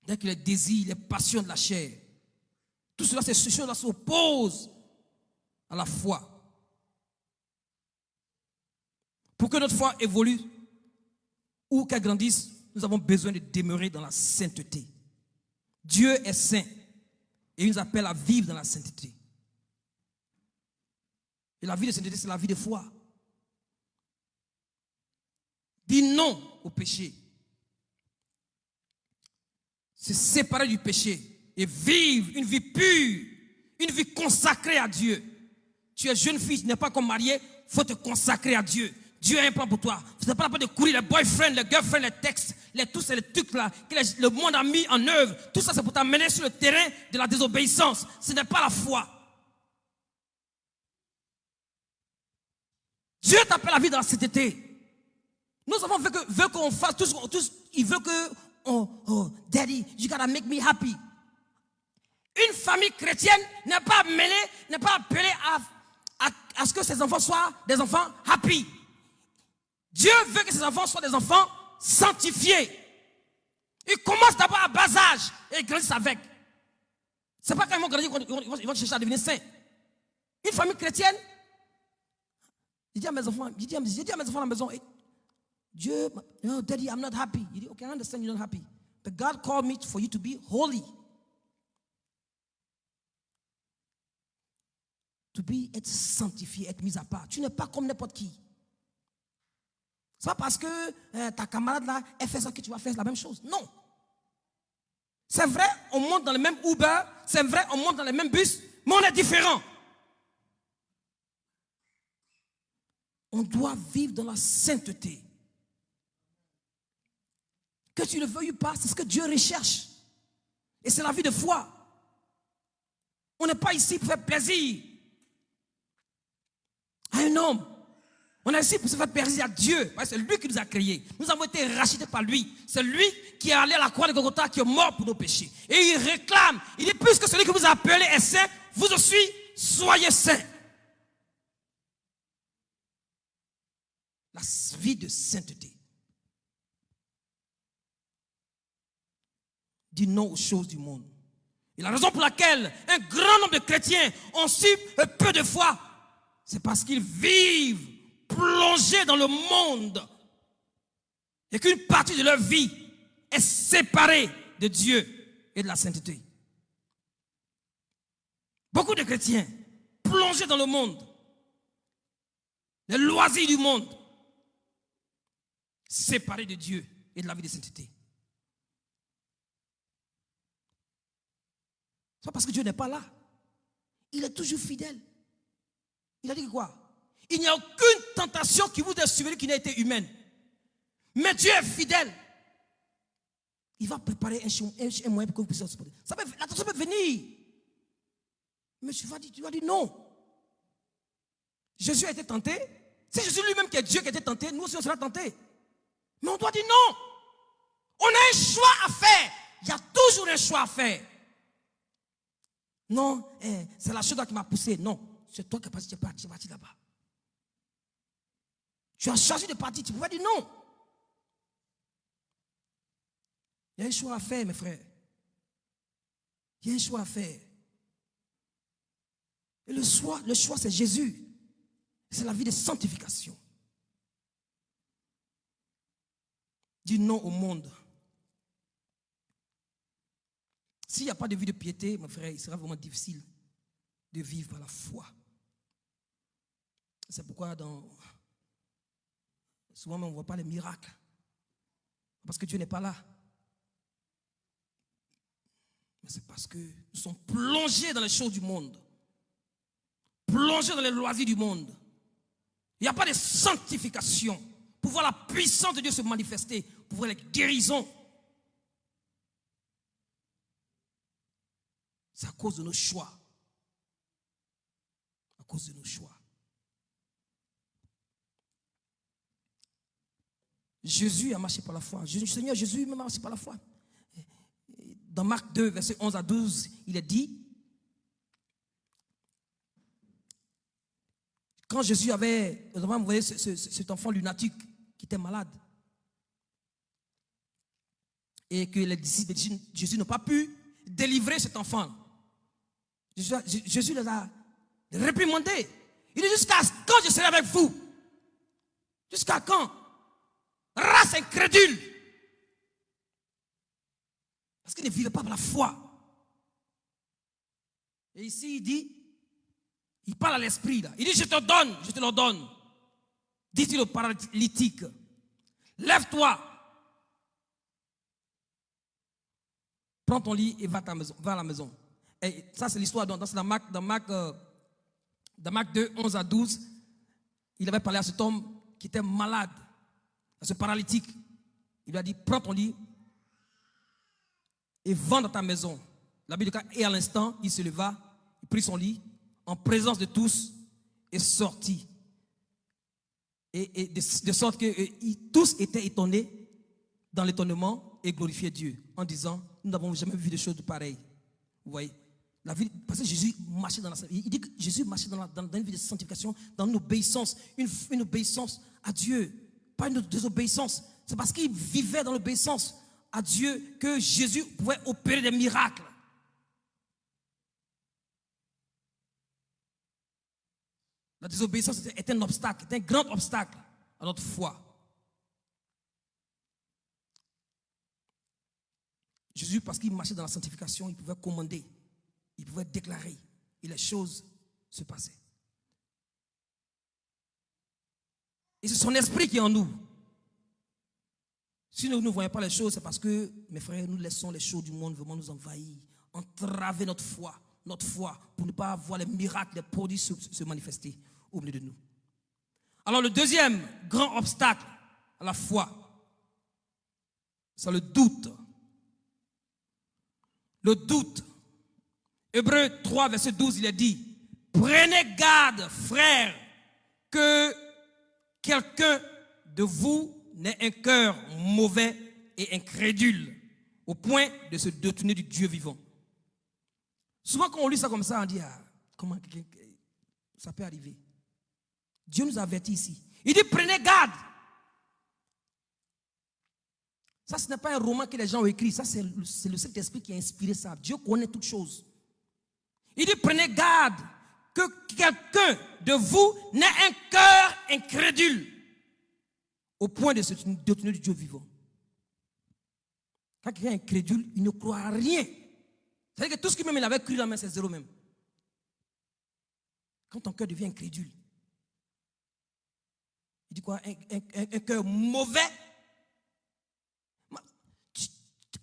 dès que les désirs, les passions de la chair, tout cela, ces choses-là s'opposent à la foi. Pour que notre foi évolue ou qu'elle grandisse, nous avons besoin de demeurer dans la sainteté. Dieu est saint et il nous appelle à vivre dans la sainteté. Et la vie de sainteté, c'est la vie de foi. Dis non au péché. Se séparer du péché et vivre une vie pure, une vie consacrée à Dieu. Tu es jeune fille, tu n'es pas encore mariée, il faut te consacrer à Dieu. Dieu a un plan pour toi. Ce n'est pas la peine de courir les boyfriends, les girlfriends, les textes, tous les trucs là que le monde a mis en œuvre. Tout ça, c'est pour t'amener sur le terrain de la désobéissance. Ce n'est pas la foi. Dieu t'appelle à vivre dans la sainteté. Nous avons veut qu'on fasse tout. Il veut que, oh, daddy, you gotta make me happy. Une famille chrétienne n'est pas appelée à ce que ses enfants soient des enfants happy. Dieu veut que ses enfants soient des enfants sanctifiés. Ils commencent d'abord à bas âge et ils grandissent avec. C'est pas quand ils vont grandir qu'ils vont chercher à devenir saints. Une famille chrétienne, je dis à mes enfants à la maison, Dieu, no, Daddy, I'm not happy. You dit, okay, I understand you're not happy. But God called me for you to be holy. Être sanctifié, être mis à part. Tu n'es pas comme n'importe qui. C'est pas parce que ta camarade là, elle fait ça que tu vas faire la même chose. Non. C'est vrai, on monte dans le même Uber, c'est vrai, on monte dans les mêmes bus, mais on est différents. On doit vivre dans la sainteté. Que tu le veuilles ou pas, c'est ce que Dieu recherche. Et c'est la vie de foi. On n'est pas ici pour faire plaisir à un homme. On est ici pour se faire plaisir à Dieu. C'est lui qui nous a créés. Nous avons été rachetés par lui. C'est lui qui est allé à la croix de Golgotha, qui est mort pour nos péchés. Et il réclame. Il dit, puisque celui qui vous a appelé est saint, vous aussi, soyez saints. La vie de sainteté. Dis non aux choses du monde. Et la raison pour laquelle un grand nombre de chrétiens ont su peu de foi, c'est parce qu'ils vivent plongés dans le monde et qu'une partie de leur vie est séparée de Dieu et de la sainteté. Beaucoup de chrétiens plongés dans le monde, les loisirs du monde, séparés de Dieu et de la vie de sainteté. C'est pas parce que Dieu n'est pas là. Il est toujours fidèle. Il a dit quoi? Il n'y a aucune tentation qui vous est survenue qui n'a été humaine. Mais Dieu est fidèle. Il va préparer un moyen pour que vous puissiez se poser. La tentation peut venir. Mais tu vas dire non. Jésus a été tenté. C'est Jésus lui-même qui est Dieu qui a été tenté. Nous aussi on sera tentés. Mais on doit dire non. On a un choix à faire. Il y a toujours un choix à faire. Non, c'est la chose qui m'a poussé. Non, c'est toi qui es parti là-bas. Tu as choisi de partir, tu pouvais dire non. Il y a un choix à faire, mes frères. Il y a un choix à faire. Et le choix, c'est Jésus. C'est la vie de sanctification. Dis non au monde. S'il n'y a pas de vie de piété, mon frère, il sera vraiment difficile de vivre par la foi. C'est pourquoi souvent on ne voit pas les miracles. Parce que Dieu n'est pas là. Mais c'est parce que nous sommes plongés dans les choses du monde. Plongés dans les loisirs du monde. Il n'y a pas de sanctification pour voir la puissance de Dieu se manifester, pour voir les guérisons. C'est à cause de nos choix. À cause de nos choix. Jésus a marché par la foi. Seigneur Jésus a marché par la foi. Dans Marc 2, versets 11 à 12, il est dit, quand Jésus avait, vous voyez cet enfant lunatique qui était malade, et que les disciples de Jésus n'ont pas pu délivrer cet enfant, Jésus les a réprimandés. Il dit, jusqu'à quand je serai avec vous? Jusqu'à quand? Race incrédule. Parce qu'il ne vivait pas par la foi. Et ici, il dit, il parle à l'esprit là. Il dit, je te l'ordonne. Dit-il au paralytique, lève-toi. Prends ton lit et va à la maison. Et ça, c'est l'histoire dans Marc 2, 11 à 12. Il avait parlé à cet homme qui était malade, à ce paralytique. Il lui a dit, prends ton lit et va dans ta maison. La Bible dit, et à l'instant, il se leva, il prit son lit, en présence de tous, et sortit. Et de sorte que tous étaient étonnés dans l'étonnement et glorifiaient Dieu en disant, nous n'avons jamais vu de choses pareilles. Vous voyez, parce que Jésus marchait il dit que Jésus marchait dans une vie de sanctification, dans une obéissance, une obéissance à Dieu, pas une désobéissance. C'est parce qu'il vivait dans l'obéissance à Dieu que Jésus pouvait opérer des miracles. La désobéissance est un obstacle, est un grand obstacle à notre foi. Jésus, parce qu'il marchait dans la sanctification, il pouvait commander, il pouvait déclarer, et les choses se passaient. Et c'est son esprit qui est en nous. Si nous ne voyons pas les choses, c'est parce que, mes frères, nous laissons les choses du monde vraiment nous envahir, entraver notre foi, pour ne pas voir les miracles, les produits se manifester au milieu de nous. Alors le deuxième grand obstacle à la foi, c'est le doute. Le doute. Hébreux 3, verset 12, il est dit, prenez garde, frères, que quelqu'un de vous n'ait un cœur mauvais et incrédule, au point de se détourner du Dieu vivant. Souvent quand on lit ça comme ça, on dit, comment ça peut arriver? Dieu nous avertit ici. Il dit, prenez garde. Ça, ce n'est pas un roman que les gens ont écrit. Ça, c'est le Saint-Esprit qui a inspiré ça. Dieu connaît toutes choses. Il dit, prenez garde que quelqu'un de vous n'ait un cœur incrédule au point de se détourner du Dieu vivant. Quand quelqu'un est incrédule, il ne croit à rien. C'est-à-dire que tout ce qu'il même il avait cru la main, c'est zéro même. Quand ton cœur devient incrédule, il dit quoi? Un cœur mauvais.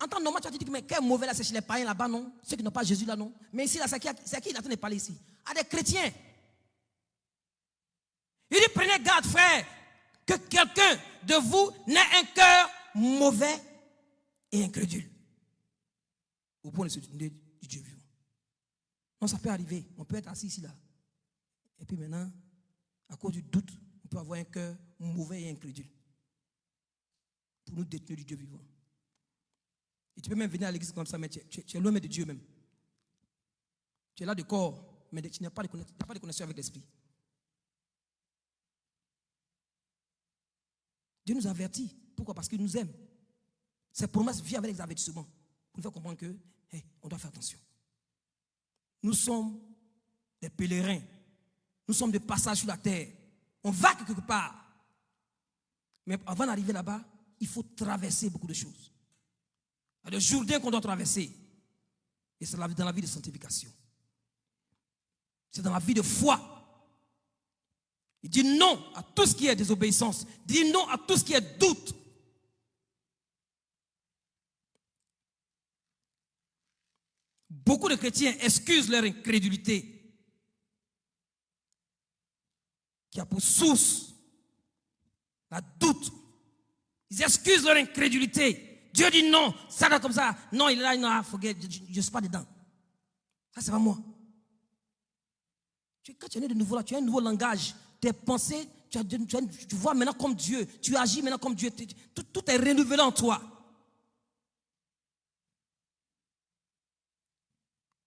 En temps normal, tu as dit que mais cœur mauvais là, c'est chez les païens là-bas, non? Ceux qui n'ont pas Jésus là, non? Mais ici, là, c'est à qui il est en train de parler ici? À des chrétiens. Il dit, prenez garde, frère, que quelqu'un de vous n'ait un cœur mauvais et incrédule. Au point de se détourner du Dieu vivant. Non, ça peut arriver. On peut être assis ici là. Et puis maintenant, à cause du doute, on peut avoir un cœur mauvais et incrédule. Pour nous détenir du Dieu vivant. Et tu peux même venir à l'église comme ça, mais tu es loin de Dieu même. Tu es là de corps, mais tu n'as pas de connexion avec l'esprit. Dieu nous avertit. Pourquoi? Parce qu'il nous aime. Ses promesses viennent avec les avertissements. Pour nous faire comprendre que, on doit faire attention. Nous sommes des pèlerins. Nous sommes de passage sur la terre. On va quelque part. Mais avant d'arriver là-bas, il faut traverser beaucoup de choses. Il y a le Jourdain qu'on doit traverser. Et c'est dans la vie de sanctification. C'est dans la vie de foi. Il dit non à tout ce qui est désobéissance. Il dit non à tout ce qui est doute. Beaucoup de chrétiens excusent leur incrédulité, qui a pour source la doute. Ils excusent leur incrédulité. Dieu dit non, ça va comme ça. Non, il est là, non, forget, je ne suis pas dedans. Ça, c'est pas moi. Quand tu es né de nouveau là, tu as un nouveau langage. Tes pensées, tu vois maintenant comme Dieu. Tu agis maintenant comme Dieu. Tout est renouvelé en toi.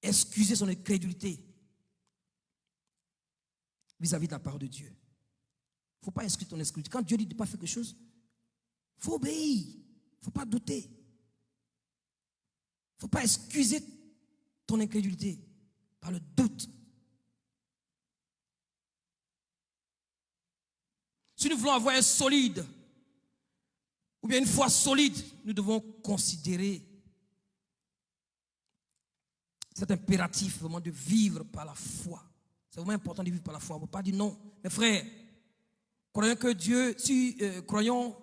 Excuser son incrédulité vis-à-vis de la parole de Dieu. Il ne faut pas excuser ton incrédulité. Quand Dieu dit de ne pas faire quelque chose, il faut obéir. Il ne faut pas douter. Il ne faut pas excuser ton incrédulité par le doute. Si nous voulons avoir un solide, ou bien une foi solide, nous devons considérer cet impératif vraiment de vivre par la foi. C'est vraiment important de vivre par la foi. On ne peut pas dire non. Mes frères, croyons que Dieu, croyons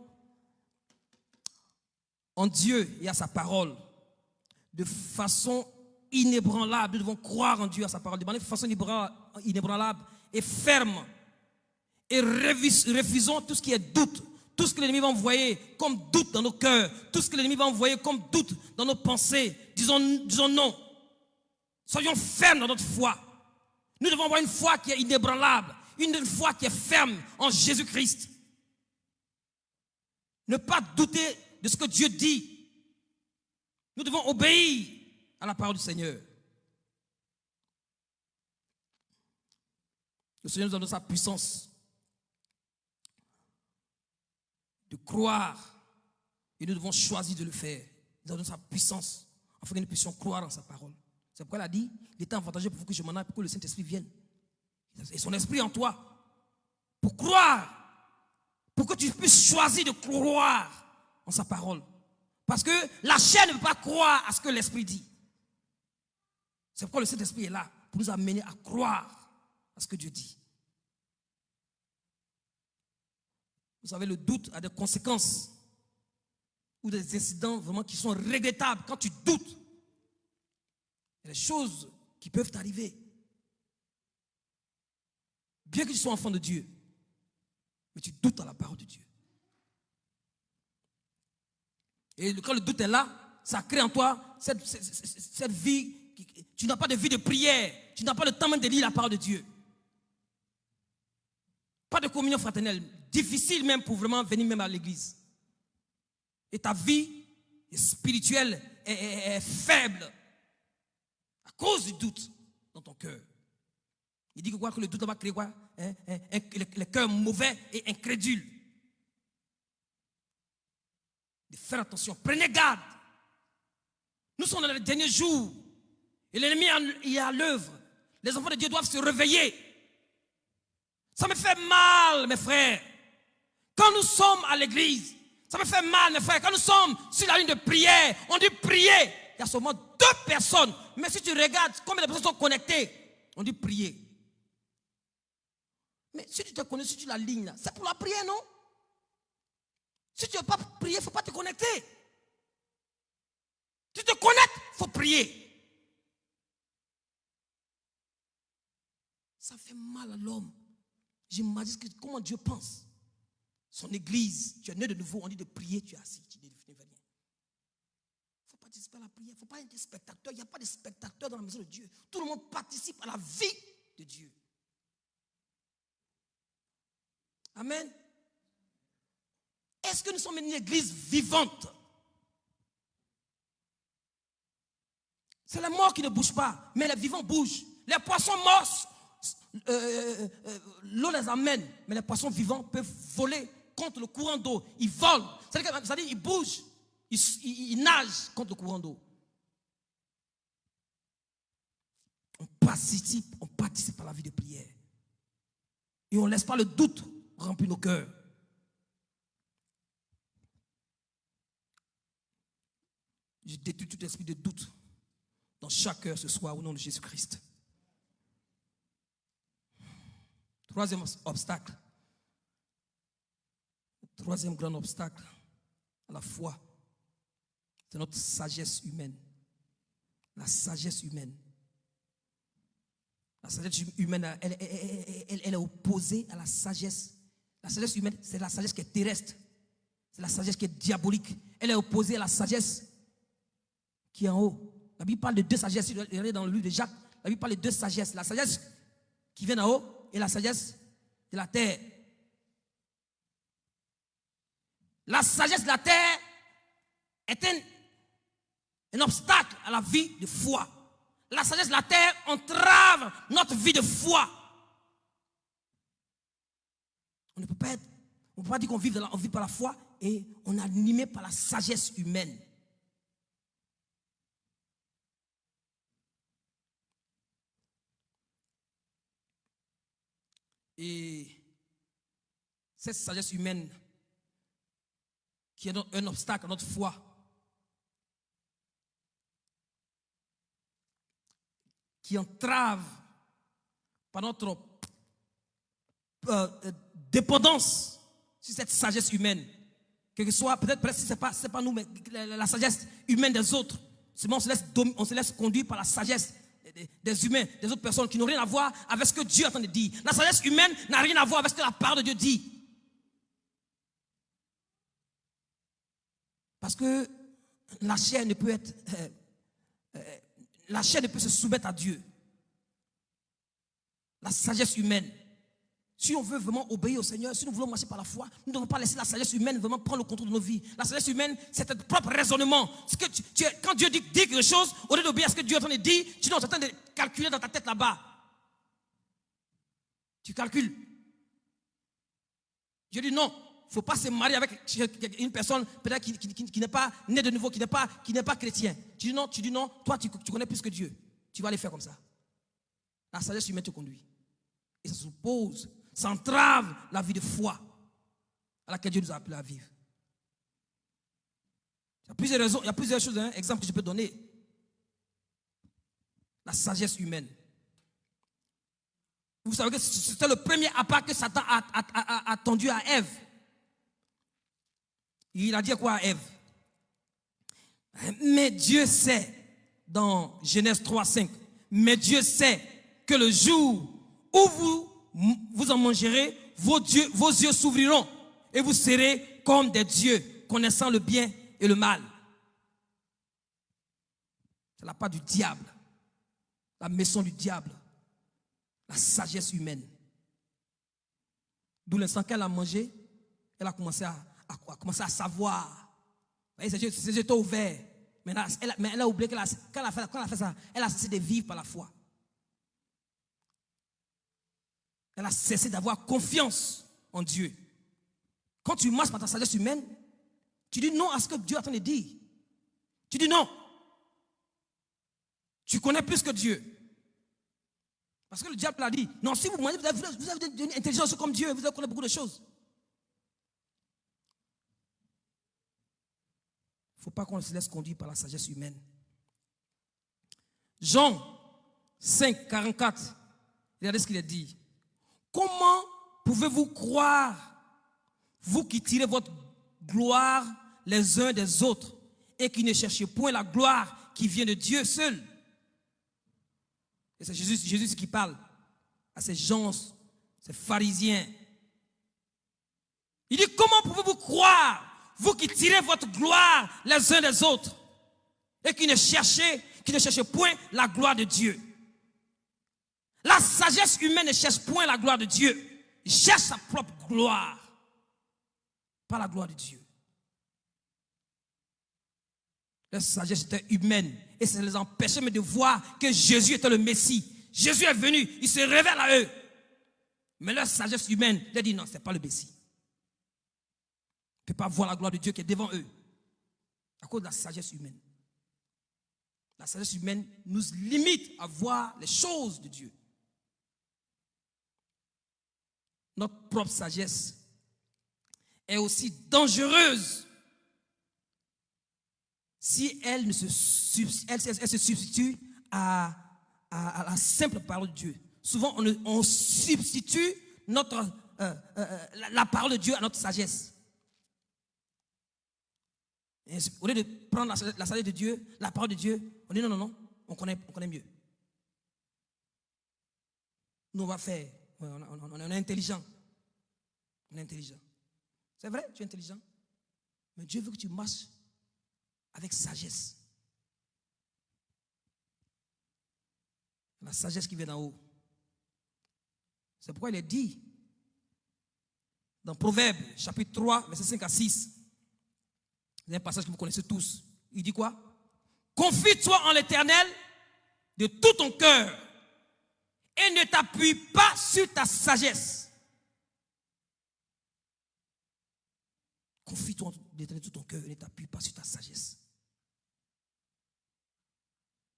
en Dieu et à sa parole de façon inébranlable. Nous devons croire en Dieu et à sa parole de façon inébranlable et ferme. Et refusons tout ce qui est doute, tout ce que l'ennemi va envoyer comme doute dans nos cœurs, tout ce que l'ennemi va envoyer comme doute dans nos pensées. Disons non. Soyons fermes dans notre foi. Nous devons avoir une foi qui est inébranlable, une foi qui est ferme en Jésus-Christ. Ne pas douter de ce que Dieu dit. Nous devons obéir à la parole du Seigneur. Le Seigneur nous donne sa puissance de croire, et nous devons choisir de le faire. Il nous donne sa puissance afin que nous puissions croire en sa parole. C'est pourquoi il a dit, il est avantageux pour vous que je m'en aille, pour que le Saint-Esprit vienne. Et son esprit en toi, pour croire, pour que tu puisses choisir de croire en sa parole. Parce que la chair ne peut pas croire à ce que l'Esprit dit. C'est pourquoi le Saint-Esprit est là, pour nous amener à croire à ce que Dieu dit. Vous savez, le doute a des conséquences ou des incidents vraiment qui sont regrettables. Quand tu doutes, il y a des choses qui peuvent t'arriver. Bien que tu sois enfant de Dieu, mais tu doutes à la parole de Dieu. Et quand le doute est là, ça crée en toi cette vie. Tu n'as pas de vie de prière. Tu n'as pas le temps même de lire la parole de Dieu. Pas de communion fraternelle. Difficile même pour vraiment venir même à l'église. Et ta vie spirituelle est faible à cause du doute dans ton cœur. Il dit que le doute va créer quoi? Les cœurs mauvais et incrédules. De faire attention, prenez garde. Nous sommes dans les derniers jours et l'ennemi est à l'œuvre. Les enfants de Dieu doivent se réveiller. Ça me fait mal, mes frères. Quand nous sommes à l'église, ça me fait mal, mes frères. Quand nous sommes sur la ligne de prière, on dit prier. Il y a seulement 2 personnes. Mais si tu regardes combien de personnes sont connectées, on dit prier. Mais si tu te connais sur la ligne, là, c'est pour la prière, non? Si tu ne veux pas prier, il ne faut pas te connecter. Tu te connectes, il faut prier. Ça fait mal à l'homme. J'imagine comment Dieu pense. Son église, tu es né de nouveau, on dit de prier, tu es assis, tu ne fais rien. Il ne faut pas participer à la prière, il ne faut pas être spectateur. Il n'y a pas de spectateur dans la maison de Dieu. Tout le monde participe à la vie de Dieu. Amen. Est-ce que nous sommes une église vivante? C'est les morts qui ne bougent pas, mais les vivants bougent. Les poissons morts, l'eau les amène, mais les poissons vivants peuvent voler contre le courant d'eau. Ils volent, c'est-à-dire qu'ils bougent, ils nagent contre le courant d'eau. On participe à la vie de prière. Et on ne laisse pas le doute remplir nos cœurs. Je détruis tout esprit de doute dans chaque cœur ce soir au nom de Jésus-Christ. Troisième obstacle. Troisième grand obstacle à la foi, c'est notre sagesse humaine. La sagesse humaine. La sagesse humaine, elle est opposée à la sagesse. La sagesse humaine, c'est la sagesse qui est terrestre. C'est la sagesse qui est diabolique. Elle est opposée à la sagesse qui est en haut. La Bible parle de deux sagesses. Si vous regardez dans le livre de Jacques, la Bible parle de deux sagesses. La sagesse qui vient d'en haut et la sagesse de la terre. La sagesse de la terre est un obstacle à la vie de foi. La sagesse de la terre entrave notre vie de foi. On ne peut pas dire qu'on vit par la foi et on est animé par la sagesse humaine. Et cette sagesse humaine qui est un obstacle à notre foi, qui entrave par notre dépendance sur cette sagesse humaine, que ce soit peut-être si c'est pas nous, mais la sagesse humaine des autres. Seulement on se laisse conduire par la sagesse des humains, des autres personnes qui n'ont rien à voir avec ce que Dieu est en train de dire. La sagesse humaine n'a rien à voir avec ce que la parole de Dieu dit. Parce que la chair ne peut être... la chair ne peut se soumettre à Dieu. La sagesse humaine. Si on veut vraiment obéir au Seigneur, si nous voulons marcher par la foi, nous ne devons pas laisser la sagesse humaine vraiment prendre le contrôle de nos vies. La sagesse humaine, c'est notre propre raisonnement. Quand Dieu dit quelque chose, au lieu d'obéir à ce que Dieu est en train de dire, tu es en train de calculer dans ta tête là-bas. Tu calcules. Dieu dit non, il ne faut pas se marier avec une personne peut-être qui n'est pas née de nouveau, qui n'est pas chrétien. Tu dis non, toi tu connais plus que Dieu. Tu vas aller faire comme ça. La sagesse humaine te conduit. Et ça s'oppose, ça entrave la vie de foi à laquelle Dieu nous a appelés à vivre. Il y a plusieurs raisons, il y a plusieurs choses, exemples que je peux donner. La sagesse humaine. Vous savez que c'était le premier appât que Satan a tendu à Ève. Il a dit quoi à Ève? Mais Dieu sait, dans Genèse 3:5, mais Dieu sait que le jour où vous en mangerez, vos yeux s'ouvriront et vous serez comme des dieux, connaissant le bien et le mal. C'est la part du diable, la maison du diable, la sagesse humaine. D'où l'instant qu'elle a mangé, elle a commencé à savoir. Vous voyez, ses yeux étaient ouverts. Mais elle a oublié quand elle a fait ça, elle a cessé de vivre par la foi. Elle a cessé d'avoir confiance en Dieu. Quand tu marches par ta sagesse humaine, tu dis non à ce que Dieu est en train de dire. Tu dis non. Tu connais plus que Dieu. Parce que le diable l'a dit. Non, si vous mangez, vous avez une intelligence comme Dieu, vous allez connaître beaucoup de choses. Il ne faut pas qu'on se laisse conduire par la sagesse humaine. Jean 5, 44. Regardez ce qu'il a dit. Comment pouvez-vous croire, vous qui tirez votre gloire les uns des autres et qui ne cherchez point la gloire qui vient de Dieu seul? Et c'est Jésus qui parle à ces gens, ces pharisiens. Il dit, comment pouvez-vous croire, vous qui tirez votre gloire les uns des autres et qui ne cherchez point la gloire de Dieu? La sagesse humaine ne cherche point la gloire de Dieu. Il cherche sa propre gloire, pas la gloire de Dieu. La sagesse était humaine et ça les empêchait de voir que Jésus était le Messie. Jésus est venu, il se révèle à eux. Mais leur sagesse humaine leur dit non, ce n'est pas le Messie. Ils ne peuvent pas voir la gloire de Dieu qui est devant eux à cause de la sagesse humaine. La sagesse humaine nous limite à voir les choses de Dieu. Notre propre sagesse est aussi dangereuse si elle se substitue à la simple parole de Dieu. Souvent, on substitue la parole de Dieu à notre sagesse. Et au lieu de prendre la sagesse de Dieu, la parole de Dieu, on dit non. on connaît mieux. Nous, on va faire, on est intelligent. On est intelligent. C'est vrai, tu es intelligent. Mais Dieu veut que tu marches avec sagesse. La sagesse qui vient d'en haut. C'est pourquoi il est dit dans Proverbes, chapitre 3, versets 5 à 6. C'est un passage que vous connaissez tous. Il dit quoi? Confie-toi en l'Éternel de tout ton cœur et ne t'appuie pas sur ta sagesse. Confie-toi en l'Éternel de tout ton cœur et ne t'appuie pas sur ta sagesse.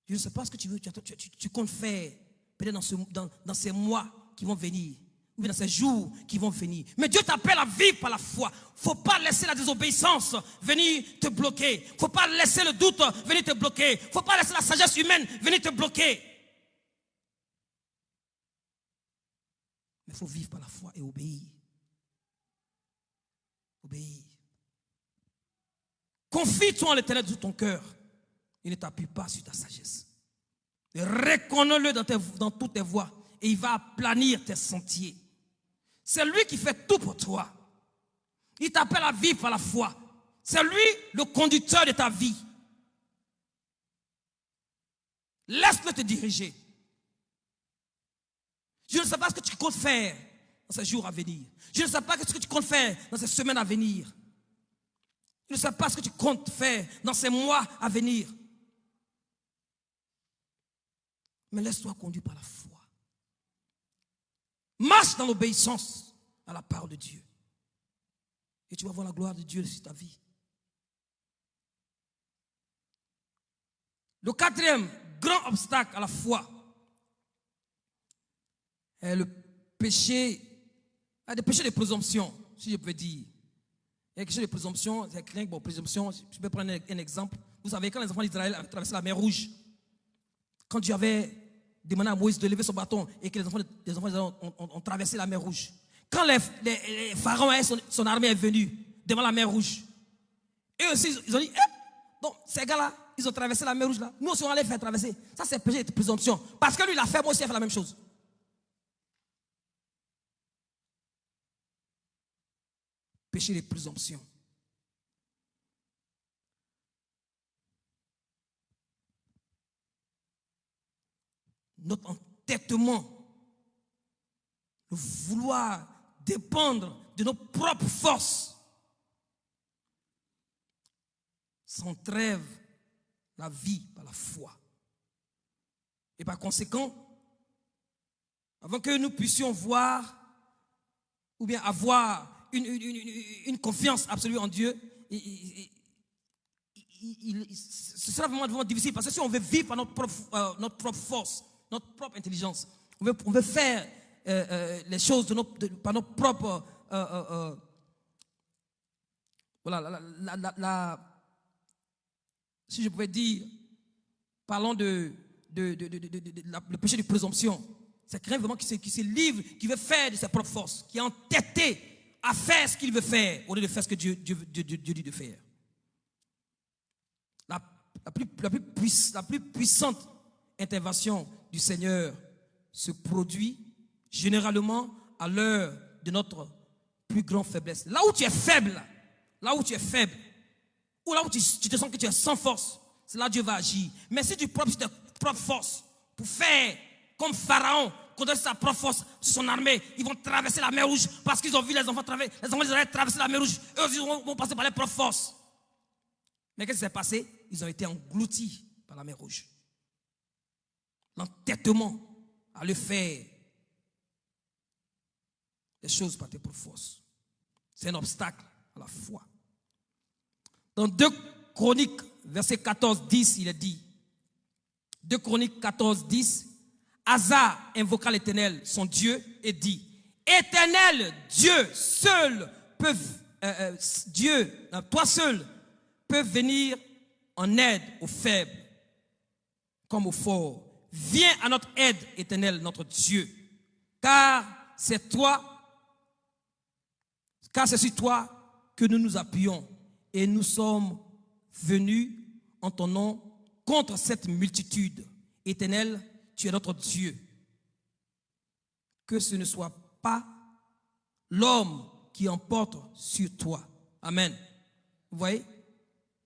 Je ne sais pas ce que tu veux, tu comptes faire peut-être dans ces mois qui vont venir, ou bien dans ces jours qui vont venir. Mais Dieu t'appelle à vivre par la foi. Il ne faut pas laisser la désobéissance venir te bloquer. Il ne faut pas laisser le doute venir te bloquer. Il ne faut pas laisser la sagesse humaine venir te bloquer. Mais il faut vivre par la foi et obéir. Obéir. Confie-toi en l'Éternel de tout ton cœur. Il ne t'appuie pas sur ta sagesse. Reconnais-le dans toutes tes voies et il va aplanir tes sentiers. C'est lui qui fait tout pour toi. Il t'appelle à vivre par la foi. C'est lui le conducteur de ta vie. Laisse-le te diriger. Je ne sais pas ce que tu comptes faire dans ces jours à venir. Je ne sais pas ce que tu comptes faire dans ces semaines à venir. Je ne sais pas ce que tu comptes faire dans ces mois à venir. Mais laisse-toi conduire par la foi. Marche dans l'obéissance à la parole de Dieu. Et tu vas voir la gloire de Dieu sur ta vie. Le quatrième grand obstacle à la foi est le péché, le péché de présomption, si je peux dire. Le péché de présomption, c'est rien que bon, présomption, je peux prendre un exemple. Vous savez, quand les enfants d'Israël avaient traversé la mer Rouge, quand Dieu avait demandé à Moïse de lever son bâton et que les enfants d'Israël ont traversé la mer Rouge. Quand les pharaons et son armée est venue devant la mer Rouge, eux aussi, ils ont dit, donc ces gars-là, ils ont traversé la mer Rouge là. Nous aussi, on allait faire traverser. Ça, c'est péché de présomption. Parce que lui, il a fait, moi aussi, il a fait la même chose. Péché de présomption. Notre entêtement, le vouloir dépendre de nos propres forces, s'entrève la vie par la foi. Et par conséquent, avant que nous puissions voir ou bien avoir une confiance absolue en Dieu, ce sera vraiment difficile parce que si on veut vivre par notre propre force, notre propre intelligence, on veut faire les choses par notre propre voilà, si je pouvais dire, parlons le péché de présomption. C'est quelqu'un vraiment qui se livre, qui veut faire de ses propres forces, qui est entêté à faire ce qu'il veut faire au lieu de faire ce que Dieu dit de faire. La plus puissante intervention du Seigneur se produit généralement à l'heure de notre plus grande faiblesse. Là où tu es faible, ou là où tu te sens que tu es sans force, c'est là que Dieu va agir. Mais si tu prends ta propre force pour faire comme Pharaon, contre sa propre force, son armée, ils vont traverser la mer Rouge parce qu'ils ont vu les enfants d'Israël traverser la mer Rouge. Eux aussi vont passer par leur propre force. Mais qu'est-ce qui s'est passé? Ils ont été engloutis par la mer Rouge. L'entêtement à le faire les choses par tes propres forces. C'est un obstacle à la foi. Dans 2 Chroniques, verset 14, 10, il est dit, 2 Chroniques 14, 10, Asa invoqua l'Éternel, son Dieu, et dit, Éternel, Dieu seul peut, toi seul peux venir en aide aux faibles comme aux forts. Viens à notre aide, Éternel, notre Dieu, car c'est sur toi que nous nous appuyons et nous sommes venus en ton nom contre cette multitude Éternel, tu es notre Dieu. Que ce ne soit pas l'homme qui emporte sur toi. Amen. Vous voyez?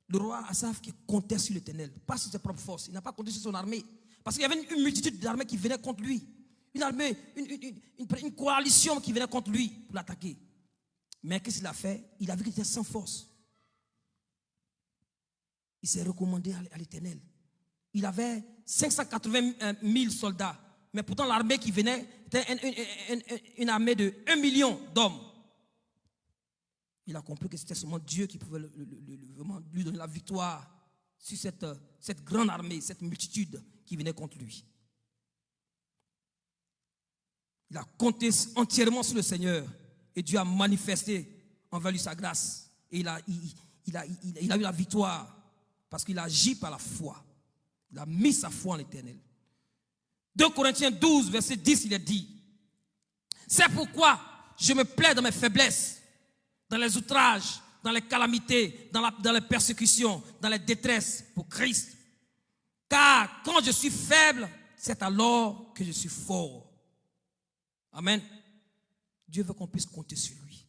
Le roi Asaph qui comptait sur l'Éternel, pas sur ses propres forces. Il n'a pas compté sur son armée. Parce qu'il y avait une multitude d'armées qui venaient contre lui. Une armée, une coalition qui venait contre lui pour l'attaquer. Mais qu'est-ce qu'il a fait? Il a vu qu'il était sans force. Il s'est recommandé à l'Éternel. Il avait 580 000 soldats. Mais pourtant l'armée qui venait était une armée de 1 million d'hommes. Il a compris que c'était seulement Dieu qui pouvait vraiment lui donner la victoire sur cette grande armée, cette multitude qui venait contre lui. Il a compté entièrement sur le Seigneur et Dieu a manifesté envers lui sa grâce. Et il a eu la victoire parce qu'il a agi par la foi. Il a mis sa foi en l'Éternel. 2 Corinthiens 12, verset 10, il est dit: c'est pourquoi je me plais dans mes faiblesses, dans les outrages, dans les calamités, dans les persécutions, dans les détresses pour Christ. Car quand je suis faible, c'est alors que je suis fort. Amen. Dieu veut qu'on puisse compter sur lui,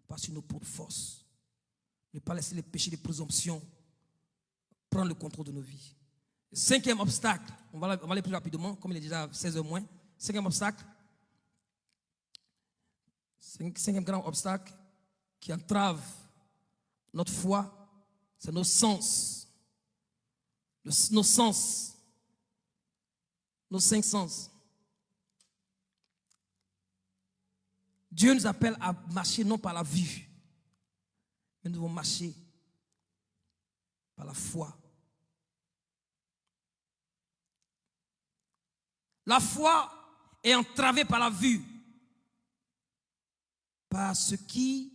pas sur nos propres forces. Ne pas laisser les péchés, les présomptions prendre le contrôle de nos vies. 5e obstacle, on va aller plus rapidement, comme il est déjà 16h moins. 5e obstacle, 5e grand obstacle qui entrave notre foi, c'est nos sens. Nos sens. Nos 5 sens. Dieu nous appelle à marcher non par la vue, mais nous devons marcher par la foi. La foi est entravée par la vue, par ce qui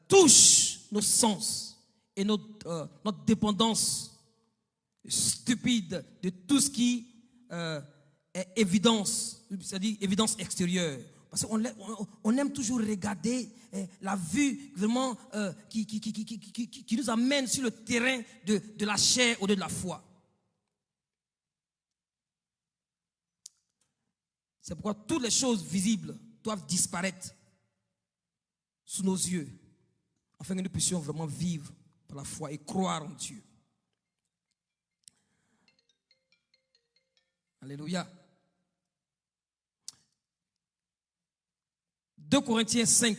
touche nos sens et notre dépendance stupide de tout ce qui est évidence, c'est-à-dire évidence extérieure. Parce qu'on aime toujours regarder la vue vraiment qui nous amène sur le terrain de la chair au lieu de la foi. C'est pourquoi toutes les choses visibles doivent disparaître sous nos yeux, afin que nous puissions vraiment vivre par la foi et croire en Dieu. Alléluia. 2 Corinthiens 5,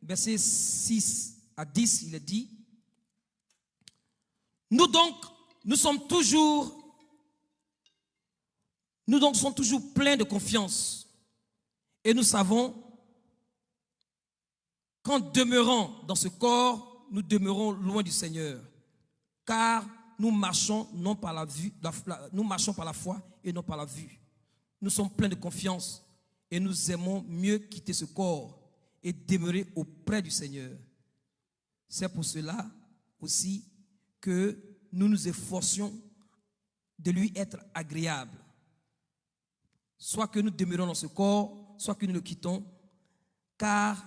versets 6 à 10, il est dit: Nous donc sommes toujours pleins de confiance et nous savons qu'en demeurant dans ce corps, nous demeurons loin du Seigneur, car nous marchons non par la vue, nous marchons par la foi et non par la vue. Nous sommes pleins de confiance et nous aimons mieux quitter ce corps et demeurer auprès du Seigneur. C'est pour cela aussi que nous nous efforcions de lui être agréable. Soit que nous demeurons dans ce corps, soit que nous le quittons, car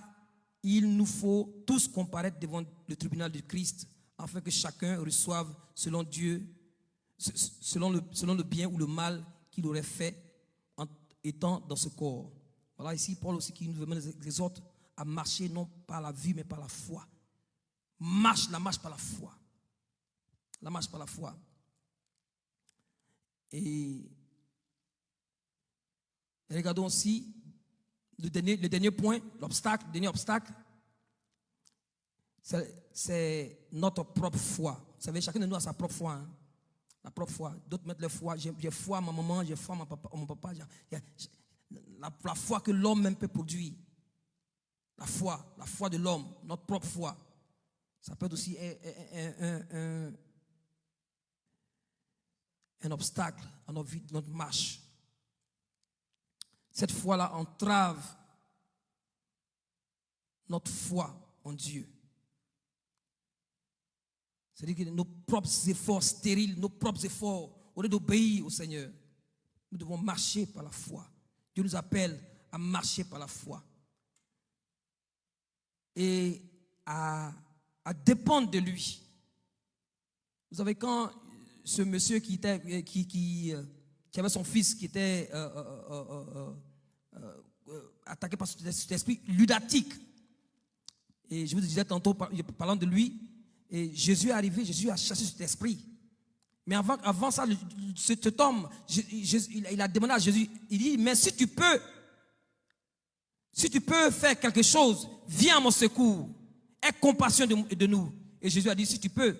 il nous faut tous comparaître devant le tribunal de Christ, afin que chacun reçoive selon Dieu, selon le bien ou le mal qu'il aurait fait en étant dans ce corps. Voilà ici Paul aussi qui nous exhorte à marcher non par la vue mais par la foi. La marche par la foi. La marche par la foi. Et regardons aussi le dernier point, le dernier obstacle, c'est notre propre foi. Vous savez, chacun de nous a sa propre foi. Hein? La propre foi. D'autres mettent leur foi. J'ai foi à ma maman, j'ai foi à mon papa. La foi que l'homme même peut produire. La foi de l'homme, notre propre foi. Ça peut être aussi un obstacle à notre vie, notre marche. Cette foi-là entrave notre foi en Dieu. C'est-à-dire que nos propres efforts stériles, nos propres efforts, au lieu d'obéir au Seigneur, nous devons marcher par la foi. Dieu nous appelle à marcher par la foi. Et à dépendre de lui. Vous savez, quand ce monsieur qui avait son fils qui était attaqué par cet esprit lunatique. Et je vous disais tantôt, parlant de lui, et Jésus est arrivé, Jésus a chassé cet esprit. Mais avant ça, cet homme, il a demandé à Jésus, il dit, mais si tu peux faire quelque chose, viens à mon secours, aie compassion de nous. Et Jésus a dit, si tu peux.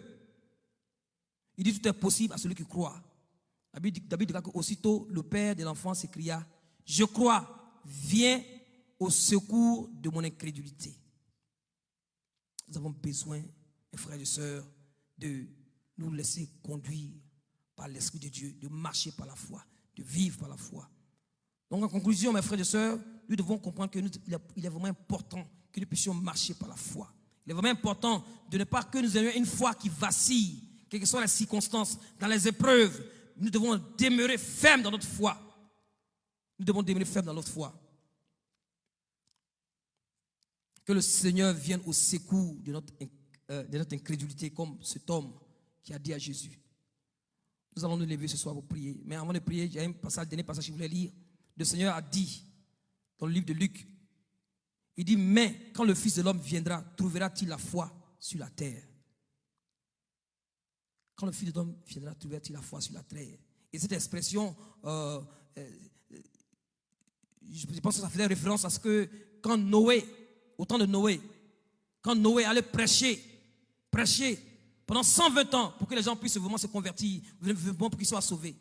Il dit, tout est possible à celui qui croit. David dit qu'aussitôt, le père de l'enfant s'écria, je crois, viens au secours de mon incrédulité. Nous avons besoin, mes frères et sœurs, de nous laisser conduire par l'Esprit de Dieu, de marcher par la foi, de vivre par la foi. Donc en conclusion, mes frères et sœurs, nous devons comprendre qu'il est vraiment important que nous puissions marcher par la foi. Il est vraiment important de ne pas que nous ayons une foi qui vacille, quelles que soient les circonstances, dans les épreuves. Nous devons demeurer fermes dans notre foi. Nous devons demeurer fermes dans notre foi. Que le Seigneur vienne au secours de notre incrédulité, comme cet homme qui a dit à Jésus. Nous allons nous lever ce soir pour prier. Mais avant de prier, il y a un dernier passage que je voulais lire. Le Seigneur a dit, dans le livre de Luc, il dit, mais quand le Fils de l'homme viendra, trouvera-t-il la foi sur la terre? Quand le Fils de l'homme viendra, trouvera-t-il la foi sur la terre? Et cette expression, je pense que ça faisait référence à ce que quand Noé, au temps de Noé, quand Noé allait prêcher pendant 120 ans pour que les gens puissent vraiment se convertir, pour qu'ils soient sauvés.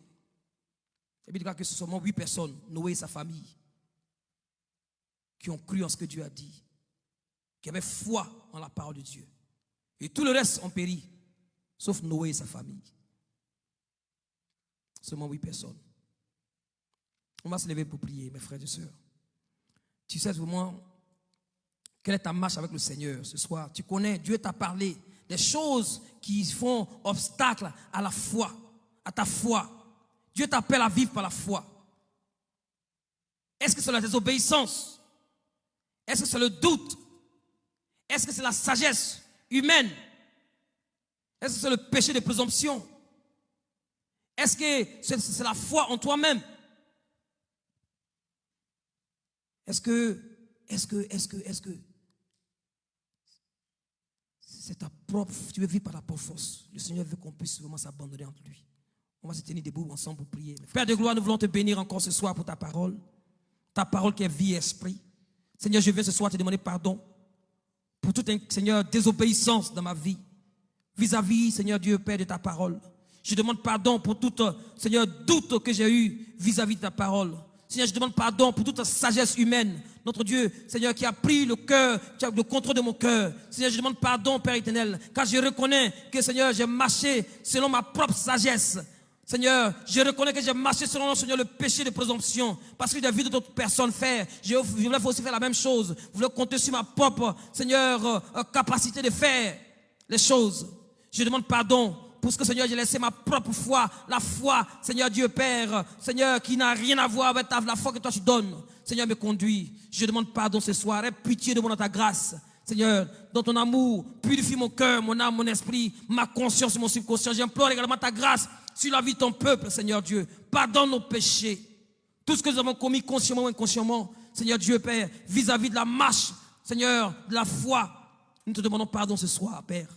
La Bible dit que ce sont seulement 8 personnes, Noé et sa famille, qui ont cru en ce que Dieu a dit, qui avaient foi en la parole de Dieu. Et tout le reste ont péri, sauf Noé et sa famille. Seulement 8 personnes. On va se lever pour prier, mes frères et sœurs. Tu sais vraiment quelle est ta marche avec le Seigneur ce soir? Tu connais, Dieu t'a parlé des choses qui font obstacle à la foi, à ta foi. Dieu t'appelle à vivre par la foi. Est-ce que c'est la désobéissance? Est-ce que c'est le doute? Est-ce que c'est la sagesse humaine? Est-ce que c'est le péché de présomption? Est-ce que c'est la foi en toi-même? Est-ce que c'est ta propre, tu veux vivre par la propre force? Le Seigneur veut qu'on puisse vraiment s'abandonner entre lui. On va se tenir debout ensemble pour prier. Père de gloire, nous voulons te bénir encore ce soir pour ta parole qui est vie et esprit. Seigneur, je viens ce soir te demander pardon pour toute, Seigneur, désobéissance dans ma vie, vis-à-vis, Seigneur Dieu, Père, de ta parole. Je demande pardon pour tout, Seigneur, doute que j'ai eu vis-à-vis de ta parole. Seigneur, je demande pardon pour toute sagesse humaine. Notre Dieu, Seigneur, qui a pris le cœur, qui a le contrôle de mon cœur. Seigneur, je demande pardon, Père éternel, car je reconnais que, Seigneur, j'ai marché selon ma propre sagesse. Seigneur, je reconnais que j'ai marché selon, Seigneur, le péché de présomption. Parce que j'ai vu d'autres personnes faire. Je voulais aussi faire la même chose. Je voulais compter sur ma propre, Seigneur, capacité de faire les choses. Je demande pardon pour ce que, Seigneur, j'ai laissé ma propre foi. La foi, Seigneur Dieu Père, Seigneur, qui n'a rien à voir avec la foi que toi tu donnes. Seigneur, me conduis. Je demande pardon ce soir. Aie pitié de moi dans ta grâce. Seigneur, dans ton amour, purifie mon cœur, mon âme, mon esprit, ma conscience et mon subconscient. J'implore également ta grâce sur la vie de ton peuple, Seigneur Dieu. Pardonne nos péchés. Tout ce que nous avons commis consciemment ou inconsciemment, Seigneur Dieu, Père, vis-à-vis de la marche, Seigneur, de la foi. Nous te demandons pardon ce soir, Père.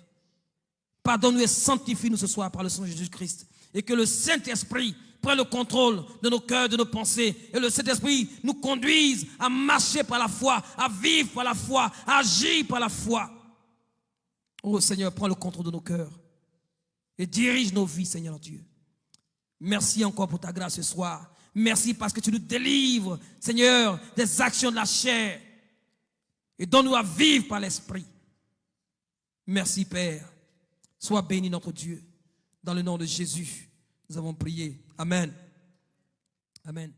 Pardonne-nous et sanctifie-nous ce soir par le sang de Jésus-Christ. Et que le Saint-Esprit prenne le contrôle de nos cœurs, de nos pensées. Et le Saint-Esprit nous conduise à marcher par la foi, à vivre par la foi, à agir par la foi. Oh Seigneur, prends le contrôle de nos cœurs. Et dirige nos vies, Seigneur Dieu. Merci encore pour ta grâce ce soir. Merci parce que tu nous délivres, Seigneur, des actions de la chair. Et donne-nous à vivre par l'Esprit. Merci Père. Sois béni notre Dieu. Dans le nom de Jésus, nous avons prié. Amen. Amen.